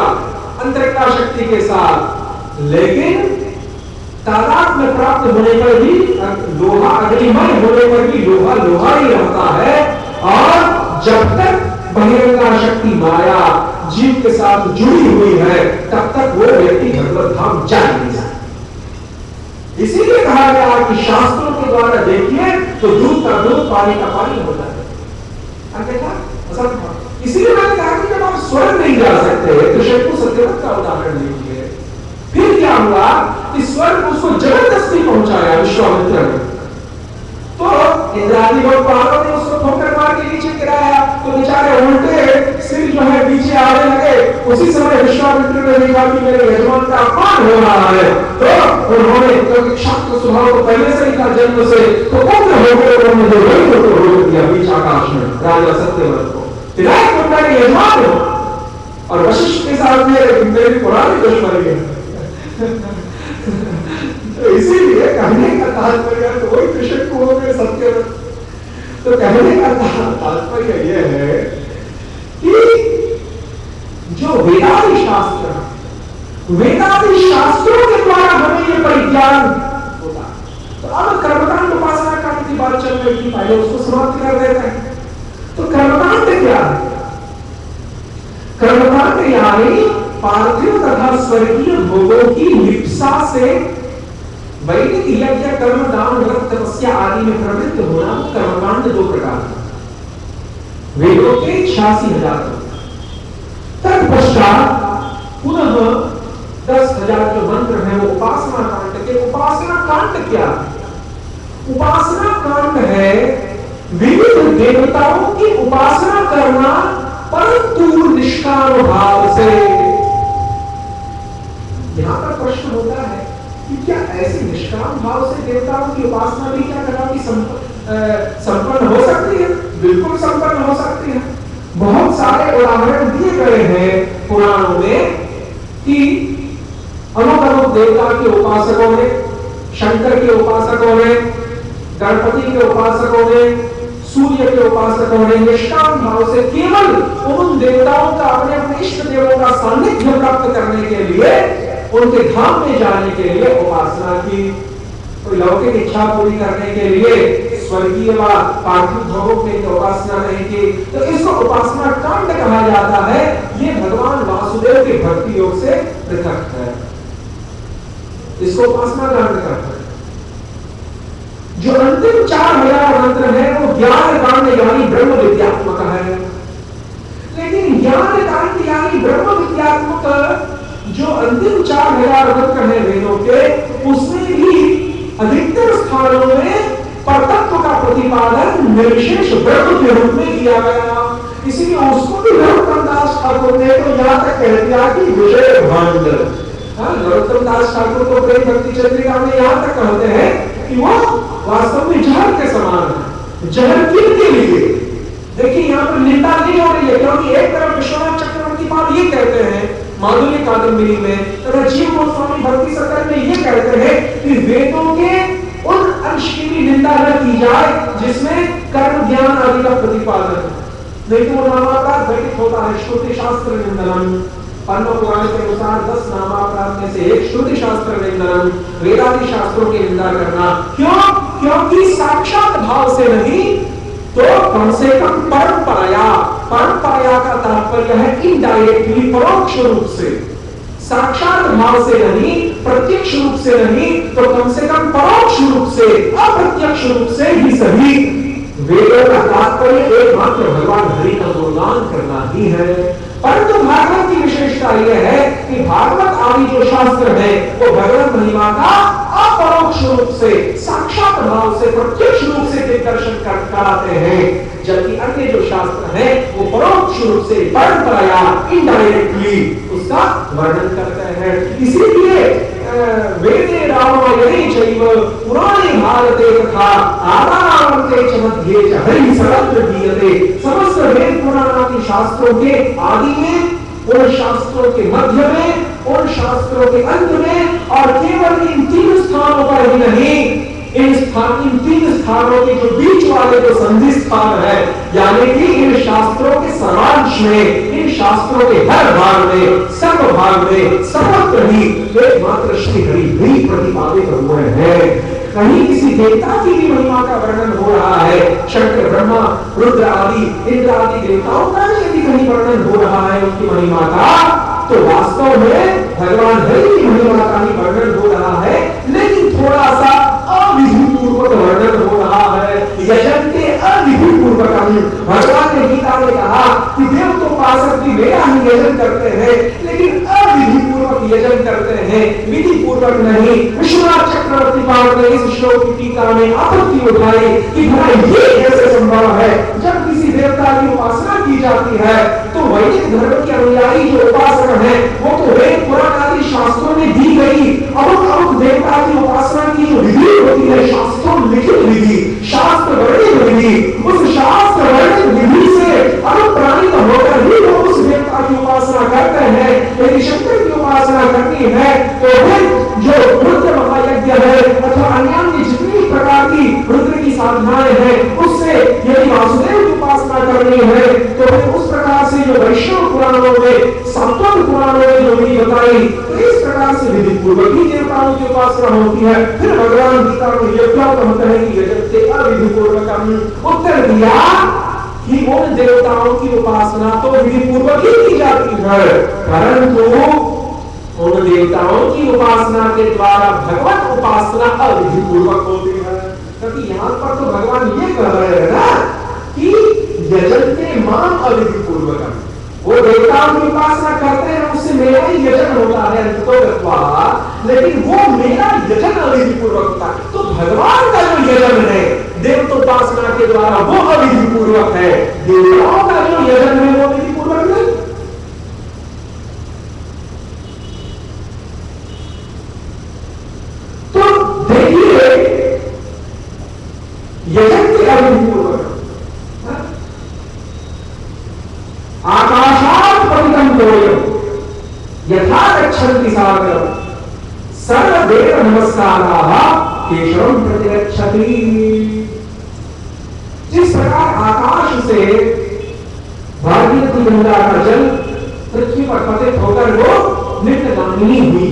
Speaker 1: अंतरंगा शक्ति के साथ। लेकिन तादात्म्य प्राप्त होने पर भी लोहा अग्निमय होने पर भी लोहा लोहा ही रहता है। और जब तक बहिरंगा शक्ति माया जीव के साथ जुड़ी हुई है तब तक वो व्यक्ति भगवत धाम जा नहीं सकता। इसीलिए कहा गया कि शास्त्रों के द्वारा देखिए तो दूध का दूध पानी का पानी होता है। इसीलिए मैंने कहा कि जब आप स्वर्ग नहीं जा सकते तो शंकु सत्यवत का उदाहरण लीजिए। फिर क्या हुआ कि स्वर्ग उसको जबरदस्ती पहुंचाया विश्वामित्र ने, तो इंद्रादी और पहाड़ों ने उसको ठोकर मार के नीचे गिराया, तो बेचारे उल्टे सिर जो है नीचे आने लगे। उसी समय विश्वामित्र ने देखा कि मेरे यजमान का अपमान हो रहा है, तो उन्होंने क्योंकि क्षात्र स्वभाव तो पहले से ही था जन्म से, तो उग्र होकर उन्होंने वही को रोक दिया बीच आकाश में राजा सत्यवत को। विराट मुंडा के यजमान हो और वशिष्ठ के साथ में मेरी पुरानी दुश्मनी है। तो इसीलिए कहने का तात्पर्य तो वही कृष्ण को हो गए सत्य। तो कहने का तात्पर्य यह है कि जो वेदादि शास्त्र, वेदादि शास्त्रों के द्वारा हमें ये परिज्ञान होता। तो अब कर्मकांड उपासना कांड की बात चल रही थी, पहले उसको समाप्त कर देते हैं। तो कर्मकांड क्या है? कर्मकांड यानी पार्थिव तथा स्वर्गीय भोगों की लिप्सा से वैदिक यज्ञ कर्म दान व्रत तपस्या आदि में प्रवृत्त होना। कर्मकांड दो प्रकार के, वेदों के 86,000 तत्पश्चात पुनः 10,000 जो मंत्र है वो उपासना कांड के। उपासना कांड क्या है? उपासना कांड है विविध देवताओं की उपासना करना, परंतु निष्काम भाव से। यहां पर प्रश्न होता है कि क्या ऐसे निष्काम भाव से देवताओं की उपासना भी क्या कदापि संपन्न हो सकती है? बिल्कुल संपन्न हो सकती है। बहुत सारे उदाहरण दिए गए हैं पुराणों में कि अमुक देवता के उपासकों ने, शंकर के उपासकों ने, गणपति के उपासकों ने, सूर्य के उपासकों ने निष्काम भाव से केवल उन देवताओं का, अपने अपने इष्ट देवों का सानिध्य प्राप्त करने के लिए, उनके धाम में जाने के लिए उपासना की। कोई लौकिक इच्छा पूरी करने के लिए स्वर्गीय व पार्थिव भोगों की उपासना नहीं की, तो इसको उपासना कांड कहा जाता है। ये भगवान वासुदेव के भक्ति योग से पृथक है, इसको उपासना कांड कहते हैं। जो अंतिम 4,000 मंत्र है वो ज्ञान कांड यानी ब्रह्म विद्यात्मक है। लेकिन ज्ञान कांड यानी ब्रह्म विद्यात्मक जो अंतिम 4,000 मंत्र है वेदों के, उसमें भी अधिकतर स्थानों में परतत्व का प्रतिपादन निर्विशेष ब्रह्म के रूप में किया गया। इसीलिए उसको भी नरोत्तम दास ठाकुर ने तो यहां तक कह दिया कि विषय भंड। नरोत्तम दास ठाकुर को प्रेम भक्ति चंद्रिका में यहां तक कहते हैं कि वो वास्तव में जहर के समान है। जहर किनके लिए? देखिए यहां पर निंदा नहीं हो रही है, क्योंकि एक तरफ विश्वनाथ चक्रवर्ती पाद ये कहते हैं माधुर्य कादम्बरी में, तथा जीव गोस्वामी भक्ति संकर में ये कहते हैं कि वेदों के उन अंश की भी निंदा न की जाए जिसमें कर्म ज्ञान आदि का प्रतिपादन है। नहीं तो नामापराध घटित होता है। श्रुति शास्त्र निंदनम, पद्म पुराण के अनुसार 10 नामापराध में से एक श्रुति शास्त्र निंदनम, वेदादि शास्त्रों की निंदा करना। क्यों? क्योंकि साक्षात भाव से नहीं तो कम से कम परंपराया, परंपराया का तात्पर्य है इनडायरेक्टली, परोक्ष रूप से, साक्षात भाव से नहीं, प्रत्यक्ष रूप से नहीं, तो कम से कम परोक्ष रूप से, अप्रत्यक्ष रूप से ही सभी वेदों का तात्पर्य एकमात्र भगवान हरि का गुणगान करना ही है। परंतु भागवत की विशेषता यह है कि भागवत आदि जो शास्त्र है वो भगवत महिमा का अपरोक्ष रूप से, साक्षात भाव से, प्रत्यक्ष रूप से दिग्दर्शन कराते हैं, जबकि अन्य जो शास्त्र है वो परोक्ष रूप से, परंपराया, इनडायरेक्टली उसका वर्णन करते हैं। इसीलिए वेदे रामायणे चैव पुराणे भारते तथा आदानान्ते च मध्ये च हरि सर्वत्र गीयते। समस्त वेद पुराण आदि शास्त्रों के आदि में, उन शास्त्रों के मध्य में, उन शास्त्रों के अंत में, और केवल इन 3 स्थानों पर ही नहीं, इन 3 स्थानों के जो बीच वाले जो संधि स्थान है, यानी कि इन शास्त्रों के सारांश में, इन शास्त्रों के हर भाग में, सब भाग में, सर्वत्र ही एकमात्र श्री हरि ही प्रतिपादित हुए हैं। कहीं किसी देवता की भी महिमा का वर्णन हो रहा है, शंकर, ब्रह्मा, रुद्र आदि, इंद्र आदि देवताओं का यदि कहीं वर्णन हो रहा है उनकी महिमा का, तो वास्तव में भगवान हरि की महिमा का ही वर्णन हो रहा है। लेकिन थोड़ा थोड़ा सा अविधि पूर्वक वर्णन हो रहा है यजन के अविधि पूर्वक। भगवान ने गीता में कहा कि देव तो उपासक भी मेरा ही यजन करते हैं, लेकिन अविधि पूर्वक यजन करते हैं, विधि पूर्वक नहीं। विश्वनाथ चक्रवर्ती पाद ने इस श्लोक की टीका में आपत्ति उठाई कि भला ये कैसे संभव है, जब किसी देवता की उपासना की जाती है तो वैदिक धर्म के अनुयायी जो उपासक हैं वो तो वेद पुराण आदि शास्त्रों में दी गई अमुक देवता की उपासना की जो विधि होती है, शास्त्रों लिखित विधि, शास्त्र वर्णित विधि, उस शास्त्र वर्णित विधि से अनुप्राणित होकर ही वो उस देवता की उपासना करते हैं। यदि शंकर की उपासना करनी है तो फिर जो रुद्र महायज्ञ है अथवा अन्य जितनी प्रकार की रुद्र की साधनाएं हैं उससे यदि वासुदेव की उपासना करनी है तो फिर उस प्रकार से जो वैष्णव पुराणों में, सात्वत पुराणों में जो विधि बताई तो इस प्रकार से विधि पूर्वक ही देवताओं की उपासना होती है। फिर भगवान गीता में ये क्या कहते हैं कि यजन से अविधि पूर्वक उत्तर दिया कि उन देवताओं की उपासना तो विधि पूर्वक ही की जाती है, परंतु उन देवताओं की उपासना के द्वारा भगवत उपासना अविधि पूर्वक होती है। क्योंकि यहाँ पर तो भगवान ये कह रहे हैं ना कि यजन के माम अविधि पूर्वक, वो देवताओं की उपासना करते हैं उससे मेरा ही यजन होता है अंततोगत्वा, लेकिन वो मेरा यजन अविधि पूर्वक होता है। तो भगवान का जो यजन है देवतोपासना के द्वारा वो अविधि पूर्वक है, देवताओं का जो यजन है वो विधि पूर्वक नहीं। तो देखिए यजन के अविधि पूर्वक आकाशात् पतितं तोयं यथा गच्छन्ति सागरं सर्वदेव नमस्काराः केशवं प्रतिगच्छति। जिस प्रकार आकाश से भागीरथी गंगा का जल पृथ्वी पर पतित होकर वो नित्यगामिनी हुई,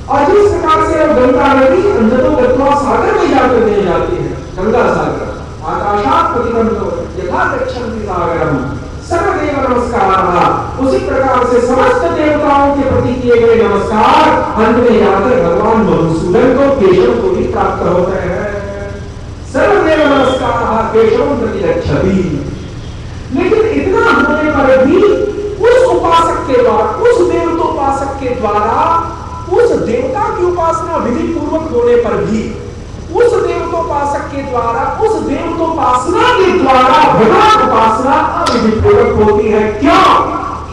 Speaker 1: और जिस प्रकार से वो गंगा नदी अंततोगत्वा सागर में जाकर मिल जाती है, गंगा सागर आकाशात् पतितं तोयं यथा गच्छन्ति सागरं सर्वदेव नमस्काराः, उसी प्रकार से समस्त देवताओं के प्रति किए गए नमस्कार अंत में जाकर भगवान मधुसूदन को, केशव को भी प्राप्त होते हैं। सर्वदेव नमस्काराः केशवं प्रतिगच्छति। लेकिन इतना होने पर भी उस उपासक के द्वारा, उस देवतोपासक के द्वारा उस देवता की उपासना विधि पूर्वक होने पर भी उस देवतोपासक के द्वारा, उस देवतोपासना के द्वारा भगवत उपासना अविधि पूर्वक होती है। क्यों?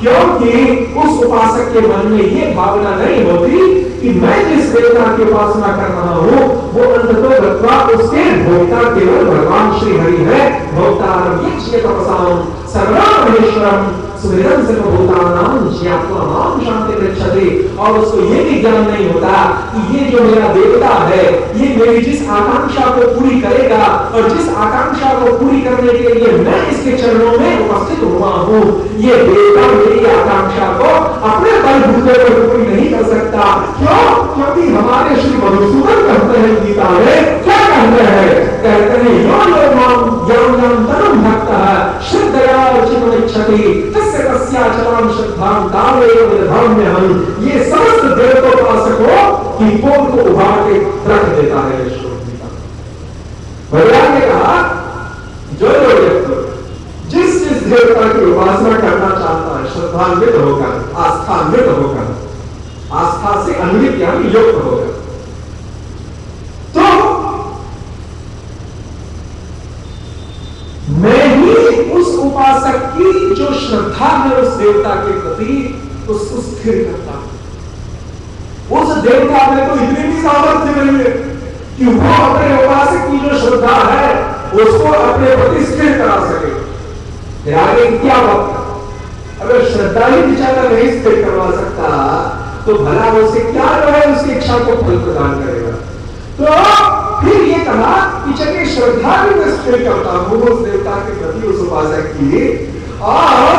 Speaker 1: क्योंकि उस उपासक के मन में ये भावना नहीं होती कि मैं जिस देवता की उपासना कर रहा हूं वो अंततोगत्वा उसके भोक्ता केवल भगवान श्री हरि है। भोक्तारं यज्ञ तपसां सर्वं महेश्वरं सुहृदं सर्वभूतानां ज्ञात्वा शांति गच्छति। और उसको ये भी ज्ञान नहीं होता कि ये जो मेरा देवता है ये मेरी जिस आकांक्षा को पूरी करेगा और जिस आकांक्षा को पूरी करने के लिए मैं इसके चरणों में उपस्थित हुआ हूँ, ये देवता मेरी आकांक्षा को अपने बलबूते पर पूरी नहीं कर सकता। क्यों? क्योंकि हमारे श्री मधुसूदन कहते हैं गीता में, क्या कहते हैं? कहते हैं यो यो मां ज्ञान तनुं भक्तः श्रद्धया चित्तमिच्छति तस्य तस्याचलां श्रद्धां तामेव विदधाम्यहम्। ये समस्त देवतोपासकों की पोल को उभार के रख देता है श्लोक गीता। भगवान ने कहा जो व्यक्ति जिस देवता की उपासना करना चाहता है श्रद्धान्वित होकर, आस्थान्वित होकर, आस्था से अन्वित यानी युक्त होकर, तो मैं ही उस उपासक की जो श्रद्धा है उस देवता के प्रति उसको स्थिर करता हूं। उस देवता में तो इतनी भी सामर्थ्य नहीं है कि वो अपने उपासक की जो श्रद्धा है उसको अपने प्रति स्थिर करा सके। आगे क्या वक्त, अगर श्रद्धा ही बेचारा नहीं स्थिर करवा सकता तो भला उसे क्या जो है उसकी इच्छा को फल प्रदान करेगा। तो फिर ये कहा कि चलिए श्रद्धा भी मैं स्थिर करता हूं उस देवता के प्रति, उस उपासक की, और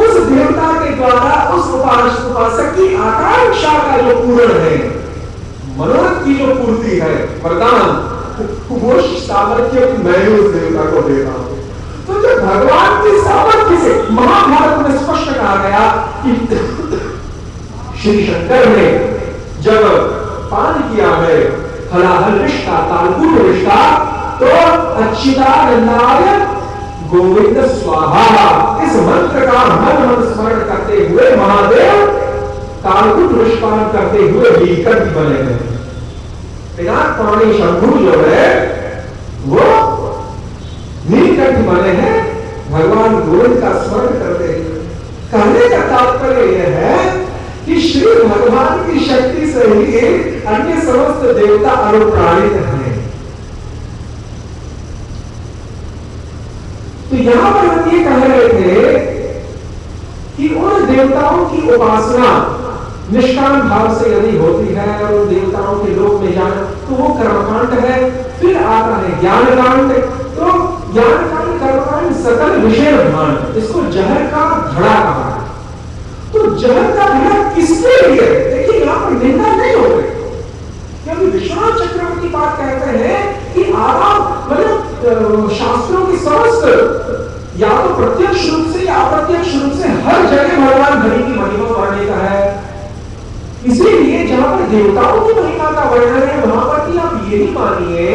Speaker 1: उस देवता के द्वारा उस उपासक की आकांक्षा का जो पूर्ण है, मनोरथ की जो पूर्ति है, वरदान, वो सामर्थ्य मैं उस देवता को देता हूं। तो जब भगवान की सामर्थ्य से महाभारत में स्पष्ट कहा गया कि श्री शंकर ने जब पान किया है, हलाहल रिश्ता, तालकुट रिश्ता, तो अच्युतानंदाय गोविंद स्वाहा इस मंत्र का मन मन स्मरण करते हुए महादेव तालकुट रिश्पान करते हुए नीलकंठ बने हैं। पिनाक पाणी शंभु जो है वो नीलकंठ बने हैं भगवान गोविंद का स्मरण करते हैं। कहने का तात्पर्य यह है कि श्री भगवान की शक्ति से ही अन्य समस्त देवता अनुप्राणित हैं। तो यहां पर हम ये कह रहे थे कि उन देवताओं की उपासना निष्काम भाव से यदि होती है और उन देवताओं के लोक में जाना तो वो कर्मकांड है। फिर आता है ज्ञान कांड। तो ज्ञान कांड कर्मकांड सकल विषय भान, इसको जहर का घड़ा कहा है। तो जहर का घड़ा किसके लिए? देखिए यहां पर निंदा नहीं हो रही, क्योंकि विश्वनाथ चक्रवर्ती बात कहते हैं कि आराम मतलब शास्त्रों की समस्त या तो प्रत्यक्ष रूप से या अप्रत्यक्ष रूप से हर जगह भगवान हरि की महिमा वर्णित है। इसीलिए जहां पर देवताओं की महिमा का वर्णन है वहां पर भी आप यही मानिए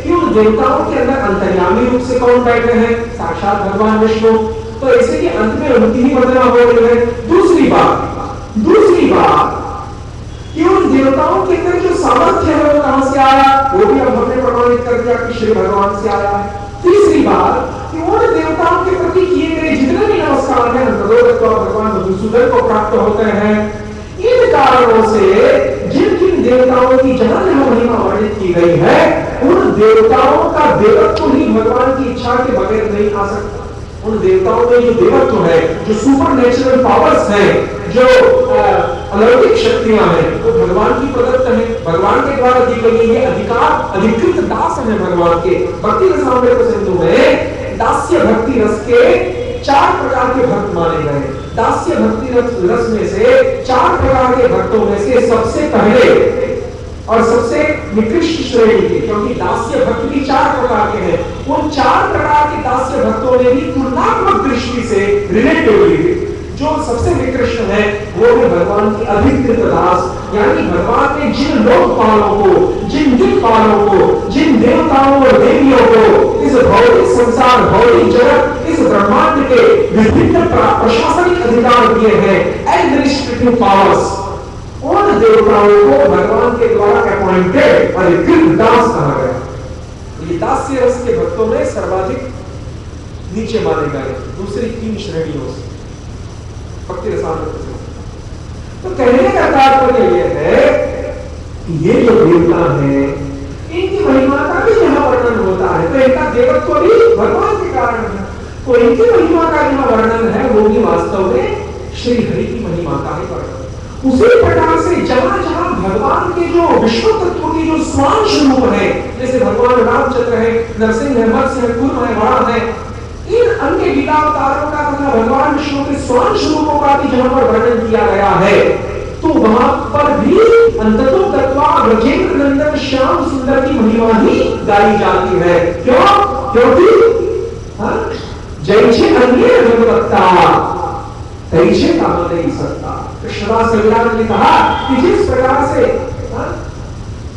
Speaker 1: कि उन देवताओं के अंदर अंतर्यामी रूप से कौन बैठे हैं? साक्षात भगवान विष्णु। तो ऐसे कि अंत में उनकी ही वंदना हो रही है। दूसरी बात कि उन देवताओं के अंदर जो सामर्थ्य है वो कहां से आया, वो भी अब हमने प्रमाणित कर दिया कि श्री भगवान से आया है। तीसरी बात कि उन देवताओं के प्रति किए गए जितने भी नमस्कार हैं भगवान मधुसूदन को प्राप्त होते हैं। इन कारणों से जिन जिन देवताओं की जहां जहां महिमा वर्णित की गई है उन देवताओं का देवत्व ही भगवान की इच्छा के बगैर नहीं आ सकता। उन देवताओं में जो देवत्व है, जो सुपर नेचुरल पावर्स हैं, जो अलौकिक शक्तियां हैं, वो भगवान की प्रदत्त है, भगवान के द्वारा दी गई ये अधिकार अधिकृत दास है भगवान के। भक्ति रसामृत सिंधु में दास्य भक्ति रस के 4 प्रकार के भक्त माने गए। दास्य भक्ति रस में से 4 प्रकार के भक्तों में से सबसे पहले और सबसे निकृष्ट श्रेणी के, क्योंकि दास्य भक्त भी 4 प्रकार के हैं, उन 4 प्रकार के दास्य भक्तों ने भी तुलनात्मक दृष्टि से रिलेटिवली जो सबसे निकृष्ट है वो है भगवान की अधिकृत दास। यानी भगवान ने जिन लोकपालों को, जिन दिक्पालों को, जिन देवताओं और देवियों को इस भौतिक संसार, भौतिक जगत, इस ब्रह्मांड के विभिन्न प्रशासनिक अधिकार दिए हैं, एडमिनिस्ट्रेटिव पावर्स, उन देवताओं को भगवान के द्वारा अपॉइंटेड अधिकृत दास कहा गया। ये दास्य रस के भक्तों में सर्वाधिक नीचे माने गए दूसरी 3 श्रेणियों से भक्ति रसामृत से। तो कहने का तात्पर्य यह है कि ये जो देवता हैं इनकी महिमा का भी यहाँ वर्णन होता है, तो इनका देवत्व भी भगवान के कारण है। तो इनकी महिमा का यहाँ वर्णन है वो भी वास्तव में श्री हरि की महिमा का ही वर्णन। उसी प्रकार से जहां जहां भगवान के जो विश्व तत्व की जो स्वांश रूप है, जैसे भगवान रामचंद्र है, नरसिंह है, मत्स्य है, कूर्म है, वराह है, इन अन्य लीला अवतारों का तथा भगवान विष्णु के स्वांश रूपों का भी जहां पर वर्णन किया गया है तो वहां पर भी अंततो गत्वा ब्रजेंद्र नंदन श्याम सुंदर की महिमा ही गाई जाती है। क्यों? क्योंकि जैसे अन्य भगवत्ता तैसे काम नहीं सकता। कृष्णदास कविराज ने कहा कि जिस प्रकार से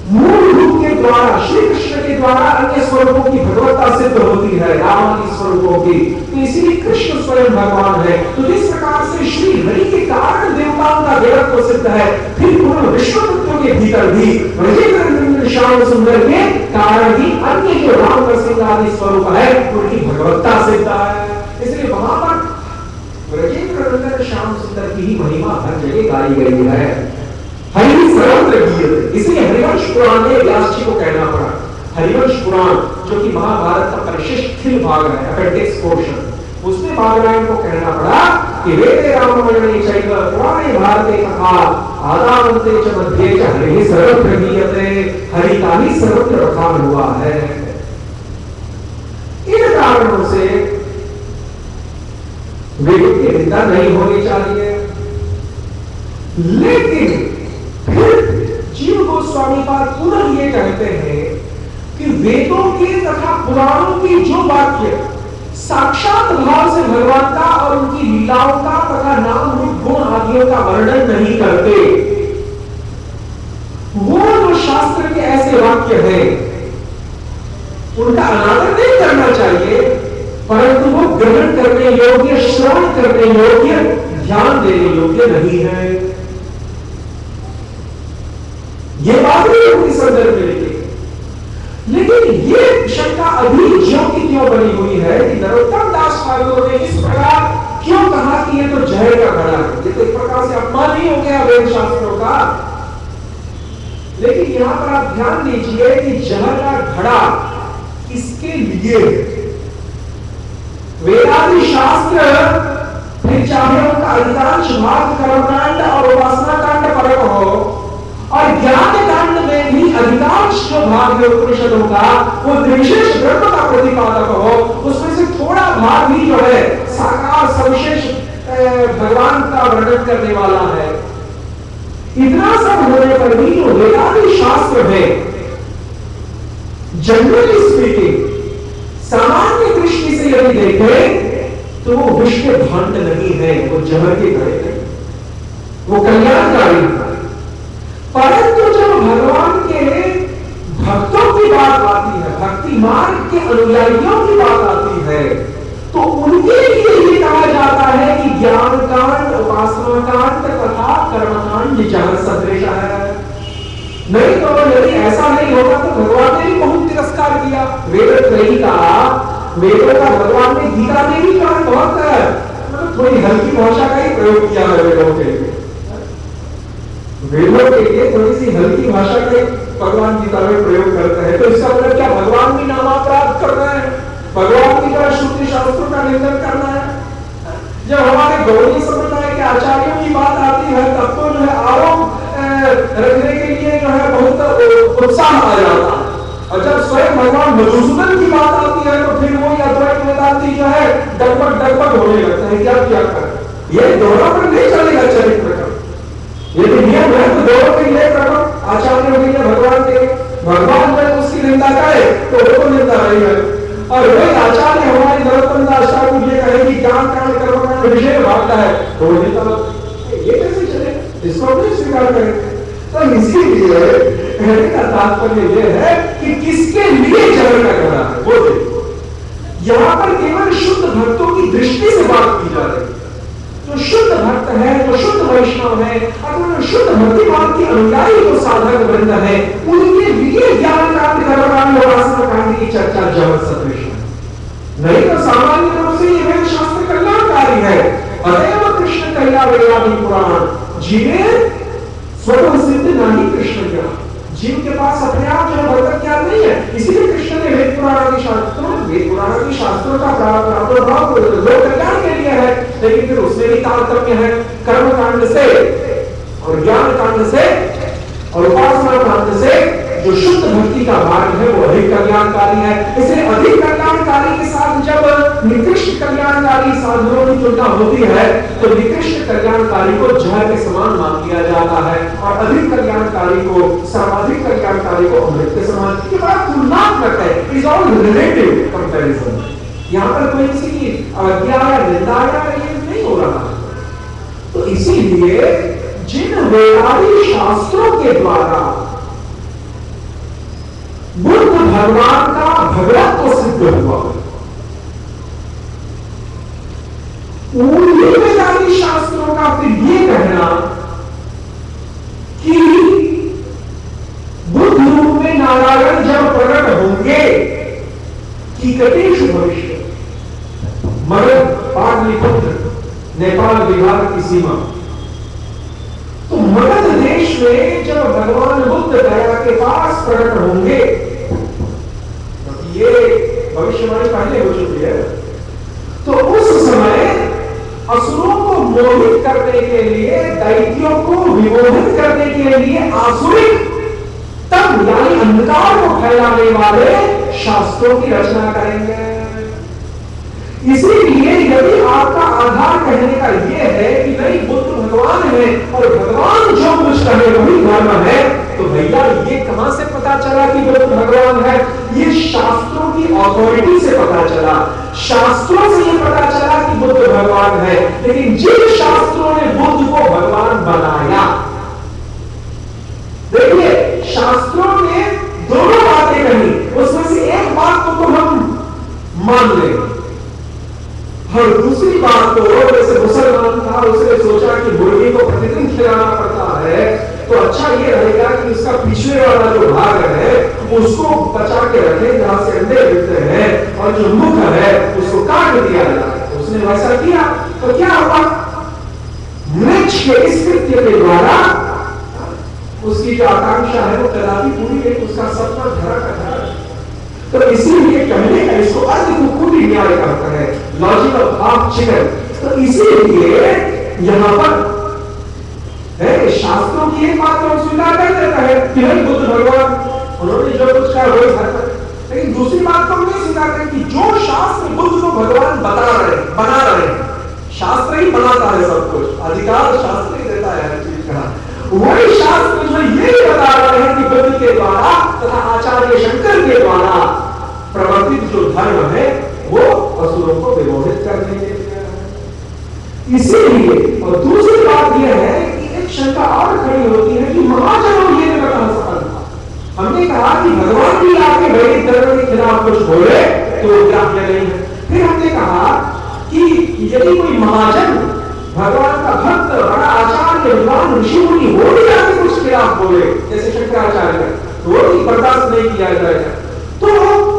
Speaker 1: मूल रूप के द्वारा श्री कृष्ण के द्वारा अन्य स्वरूपों की भगवत्ता सिद्ध होती है, रामादि स्वरूपों की, तो इसीलिए कृष्ण स्वयं भगवान है। तो जिस प्रकार से श्री हरि के कारण देवताओं का देवत्व सिद्ध है, फिर पूर्ण विश्व तत्व के भीतर भी ब्रजेंद्र श्याम सुंदर के कारण ही अन्य जो राम नरसिंह आदि स्वरूप है उनकी भगवत्ता सिद्ध है। इसलिए वहां पर ब्रजेंद्र नंदन श्याम सुंदर की ही महिमा हर जगह गाई गई है। हरि सर्वत्र गीयते, इसलिए हरिवंश पुराण में व्यास जी को कहना पड़ा। हरिवंश पुराण जो कि महाभारत का परिशिष्ट खिल भाग है, अपेंडिक्स पोर्शन, उसमें बादरायण को कहना पड़ा कि वेदे रामवर्णे चैव पुराणे भारते कथा आदावन्ते च मध्ये च हरिः सर्वत्र गीयते, हरि का ही सर्वत्र बखान हुआ है। इन कारणों से वेदों की निंदा नहीं होनी चाहिए, लेकिन फिर जीव गोस्वामी पाद पुनः ये कहते हैं कि वेदों के तथा पुराणों की जो वाक्य साक्षात भाव से भगवान का और उनकी लीलाओं का तथा नाम रूप गुण आदियों का वर्णन नहीं करते, वो जो वाक्य है उनका अनादर नहीं करना चाहिए, परंतु वो ग्रहण करने योग्य, श्रवण करने योग्य, ध्यान देने योग्य नहीं है। ये बात भी उनके संदर्भ में लिखी। लेकिन ये शंका अभी ज्यों की त्यों बनी हुई है कि नरोत्तम दास ठाकुर ने इस प्रकार क्यों कहा कि ये तो जहर का घड़ा है। ये तो एक प्रकार से अपमान ही हो गया वेद शास्त्रों का। लेकिन यहां पर आप ध्यान दीजिए कि जहर का घड़ा किसके लिए? वेदादि शास्त्र फिर चाहे उनका अधिकांश भाग कर्मकांड और उपासना कांड परक हो, और ज्ञान कांड में भी अधिकांश जो भाग है उपनिषदों का वो विशेष ब्रह्म का प्रतिपादक हो, उसमें से थोड़ा भाग ही जो है साकार सविशेष भगवान का वर्णन करने वाला है। इतना सब होने पर भी जो वेदादि शास्त्र है, जनरली स्पीकिंग, सामान्य दृष्टि से यदि देखें तो वो विश्व भांड नहीं है, वो जहर के घड़े नहीं, वो कल्याणकारी है। परंतु जब भगवान के भक्तों की बात आती है, भक्ति मार्ग के अनुयायियों की बात आती है, तो उनके लिए ये कहा जाता है कि ज्ञान कांड, उपासना कांड तथा कर्मकांड जहर सदृश है। नहीं तो यदि ऐसा नहीं होगा तो भगवान ने भी बहुत तिरस्कार किया। वेदत्रयी का, वेदों का भगवान ने गीता में भी कहा, बहुत मतलब थोड़ी हल्की भाषा का ही प्रयोग किया है वेदों के लिए। वेदों के लिए थोड़ी सी हल्की भाषा के भगवान गीता में प्रयोग करते हैं। तो इसका मतलब क्या भगवान भी नामापराध कर रहे हैं? भगवान की तरह श्रुति शास्त्रों का निंदन करना है? जब हमारे गौड़ी संप्रदाय के आचार्यों की बात आती है तब तो जो है आरोप रखने के लिए जो है बहुत उत्साह आ जाता है, और जब स्वयं भगवान मधुसूदन की बात आती है तो फिर वो अद्वैत वेदांती जो है डगमग होने लगता है। क्या कर, ये दोनों पर नहीं चलेगा चरित्र का। यदि नियम है तो दोनों के लिए करो, आचार्यों के लिए भगवान के, भगवान में उसकी निंदा करे तो वो तो निंदा नहीं है, और वही आचार्य हमारे नरोत्तम दास ठाकुर ये कहे कि ज्ञान कांड कर्मकांड विषय भागता है तो वो निंदा, ये कैसे चलेगा? इसको नहीं स्वीकार करेंगे। तो इसीलिए कहने का तात्पर्य यह है कि किसके लिए जहर का घड़ा है वो देखो। यहां पर केवल शुद्ध भक्तों की दृष्टि से बात की जा रही है। जो शुद्ध भक्त है, जो शुद्ध वैष्णव है, और जो शुद्ध भक्ति मार्ग के अनुयायी जो साधक वृंद है, उनके लिए ज्ञान कांड, कर्मकांड और उपासना कांड की चर्चा जहर सदृश है। नहीं तो सामान्य रूप से यह वेद शास्त्र कल्याणकारी है। अतएव कृष्ण कल्या वेदादि पुराण, जीवे स्वतः सिद्ध नहीं कृष्ण ज्ञान, जीव के पास अपने आप जो भगवत ज्ञान नहीं है। इसीलिए कृष्ण ने वेद पुराणादि शास्त्रों, वेद पुराणादि शास्त्रों का प्रादुर्भाव लोक कल्याण के लिए है, लेकिन फिर उसमें भी तारतम्य है। कर्म कांड से और ज्ञान कांड से और उपासना कांड से जो शुद्ध भक्ति का मार्ग है वो अधिक कल्याणकारी है। इसलिए अधिक कल्याणकारी के साथ जब निकृष्ट कल्याणकारी साधनों की तुलना होती है तो निकृष्ट कल्याणकारी को जहर के समान मान लिया जाता है, और अधिक कल्याणकारी को, सर्वाधिक कल्याणकारी को अमृत के समान। ये बड़ा तुलनात्मक है, it is all relative comparison. यहां पर कोई किसी की अवज्ञा या निंदा या ये नहीं हो रहा है। तो इसीलिए जिन वेदादि शास्त्रों के द्वारा बुद्ध भगवान का भगवत्व सिद्ध हुआ, उन्हीं वेदादि शास्त्रों का फिर ये कहना कि बुद्ध रूप में नारायण जब प्रकट होंगे कि कटेशु भविष्य, मगध पाटलिपुत्र नेपाल विभाग की सीमा, तो मगध देश में जब भगवान बुद्ध गया के पास प्रकट होंगे, ये भविष्यवाणी पहले हो चुकी है, तो उस समय असुरों को मोहित करने के लिए, दैत्यों को विमोहित करने के लिए आसुरिक तब यानी अंधकार को फैलाने वाले शास्त्रों की रचना करेंगे। इसीलिए यदि आपका आधार कहने का यह है कि नहीं बुद्ध भगवान है और भगवान जो कुछ कहे वही धर्म है, तो भैया ये कहां से पता चला कि बुद्ध भगवान है? ये शास्त्रों की अथॉरिटी से पता चला, शास्त्रों से ये पता चला कि बुद्ध भगवान है। लेकिन जिन शास्त्रों ने बुद्ध को भगवान बनाया, देखिए शास्त्रों ने दोनों उसमें से एक बात तो हम मान लें, और दूसरी बात तो जैसे मुसलमान था, उसने सोचा कि मुर्गी को प्रतिदिन खिलाना पड़ता है, तो अच्छा ये रहेगा कि उसका पिछले वाला जो भाग है उसको बचा के रखें जहां से अंडे मिलते हैं, और जो मुख है उसको काट दिया जाए। उसने वैसा किया तो क्या हुआ? मृक्ष के इस कृत्य के द्वारा उसकी जो आकांक्षा है वो कदापि पूरी नहीं, उसका सपना धरा का धरा। तो इसीलिए कहने का इसको अर्थ को पूरी न्याय करता है, लॉजिक ऑफ हाफ चिकन। तो इसीलिए यहां पर है शास्त्रों की एक बात तो स्वीकार कर देता है कि नहीं बुद्ध भगवान उन्होंने जो कुछ कहा वही धर्म, लेकिन दूसरी बात तो हम नहीं स्वीकार करें कि जो शास्त्र बुद्ध को भगवान बता रहे बना रहे हैं, शास्त्र ही बनाता है सब कुछ, अधिकार शास्त्र ही देता है हर चीज का, वही शास्त्र जो ये बता रहे हैं कि बुद्ध के द्वारा तथा आचार्य शंकर के द्वारा प्रवर्तित जो धर्म है वो असुरों को विमोहित करने के लिए है। इसीलिए और दूसरी बात यह है कि एक शंका और खड़ी होती है कि महाजनों ये बता सफल था। हमने कहा कि भगवान भी आके वैदिक धर्म के खिलाफ कुछ बोले तो ग्राह्य नहीं है। फिर हमने कहा कि यदि कोई महाजन भगवान का भक्त बड़ा आचार्य विद्वान ऋषि मुनि वो भी आके कुछ खिलाफ बोले जैसे शंकराचार्य, तो वो भी बर्दाश्त नहीं किया जाएगा। तो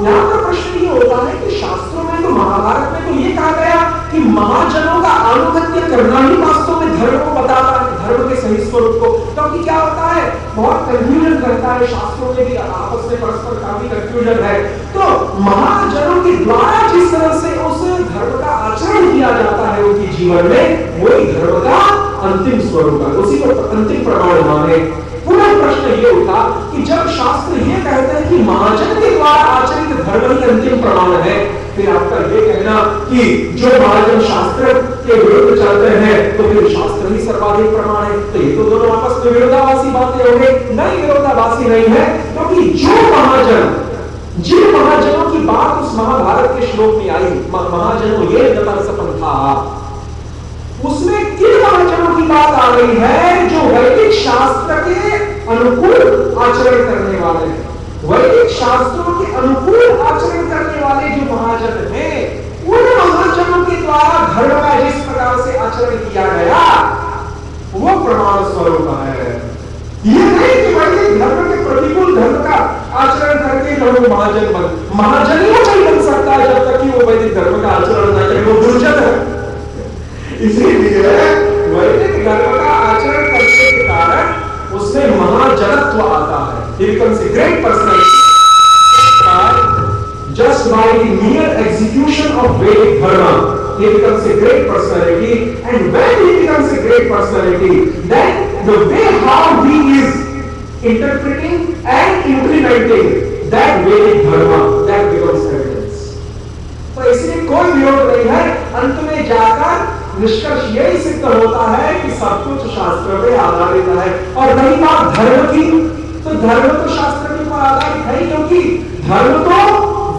Speaker 1: यहाँ पर प्रश्न ये होता है कि शास्त्रों में तो महाभारत में तो ये कहा गया कि महाजनों का आनुगत्य करना ही वास्तव में धर्म को बताता है, धर्म के सही स्वरूप को। क्योंकि क्या होता है, बहुत कंफ्यूजन करता है शास्त्रों में भी, आपस में परस्पर काफी कंफ्यूजन है। तो महाजनों के द्वारा जिस तरह से उस धर्म का आचरण किया जाता है उनके जीवन में, वही धर्म का अंतिम स्वरूप है, उसी को अंतिम प्रमाण माने। पुनः प्रश्न ये उठा कि जब शास्त्र ये कहते हैं कि महाजन के द्वारा आचरित धर्म ही अंतिम प्रमाण है, फिर आपका ये कहना कि जो महाजन शास्त्र के विरुद्ध चलते हैं तो फिर शास्त्र ही सर्वाधिक प्रमाण है, तो ये तो दोनों आपस में विरोधाभासी बातें हो गई। नहीं, विरोधाभासी नहीं है, क्योंकि जो महाजन, जिन महाजनों की बात उस महाभारत के श्लोक में आई, महाजनों ये सपन था, उसमें किन महाजनों की बात आ रही है? जो वैदिक शास्त्र के अनुकूल आचरण करने वाले हैं, वैदिक शास्त्रों के अनुकूल आचरण करने वाले जो महाजन हैं, उन महाजनों के द्वारा धर्म का जिस प्रकार से आचरण किया गया वो प्रमाण स्वरूप है। ये नहीं कि वैदिक धर्म के प्रतिकूल धर्म का आचरण करके जो महाजन ही नहीं बन सकता है जब तक कि वो वैदिक धर्म का आचरण न करे, वो दुर्जन है। इसीलिए वैदिक धर्म का आचरण करने के कारण उसमें महाजनत्व आता है। He becomes a great personality just by the mere execution of Vedic dharma. He becomes a great personality, and when he becomes a great personality, then the way how he is interpreting and implementing that Vedic dharma, that becomes evidence. तो इसलिए कोई विरोध नहीं है, अंत में जाकर निष्कर्ष यही सिद्ध होता है कि सब कुछ शास्त्र पे आधारित है। और रही बात धर्म की, तो धर्म तो शास्त्र के ऊपर आधारित है, क्योंकि धर्म तो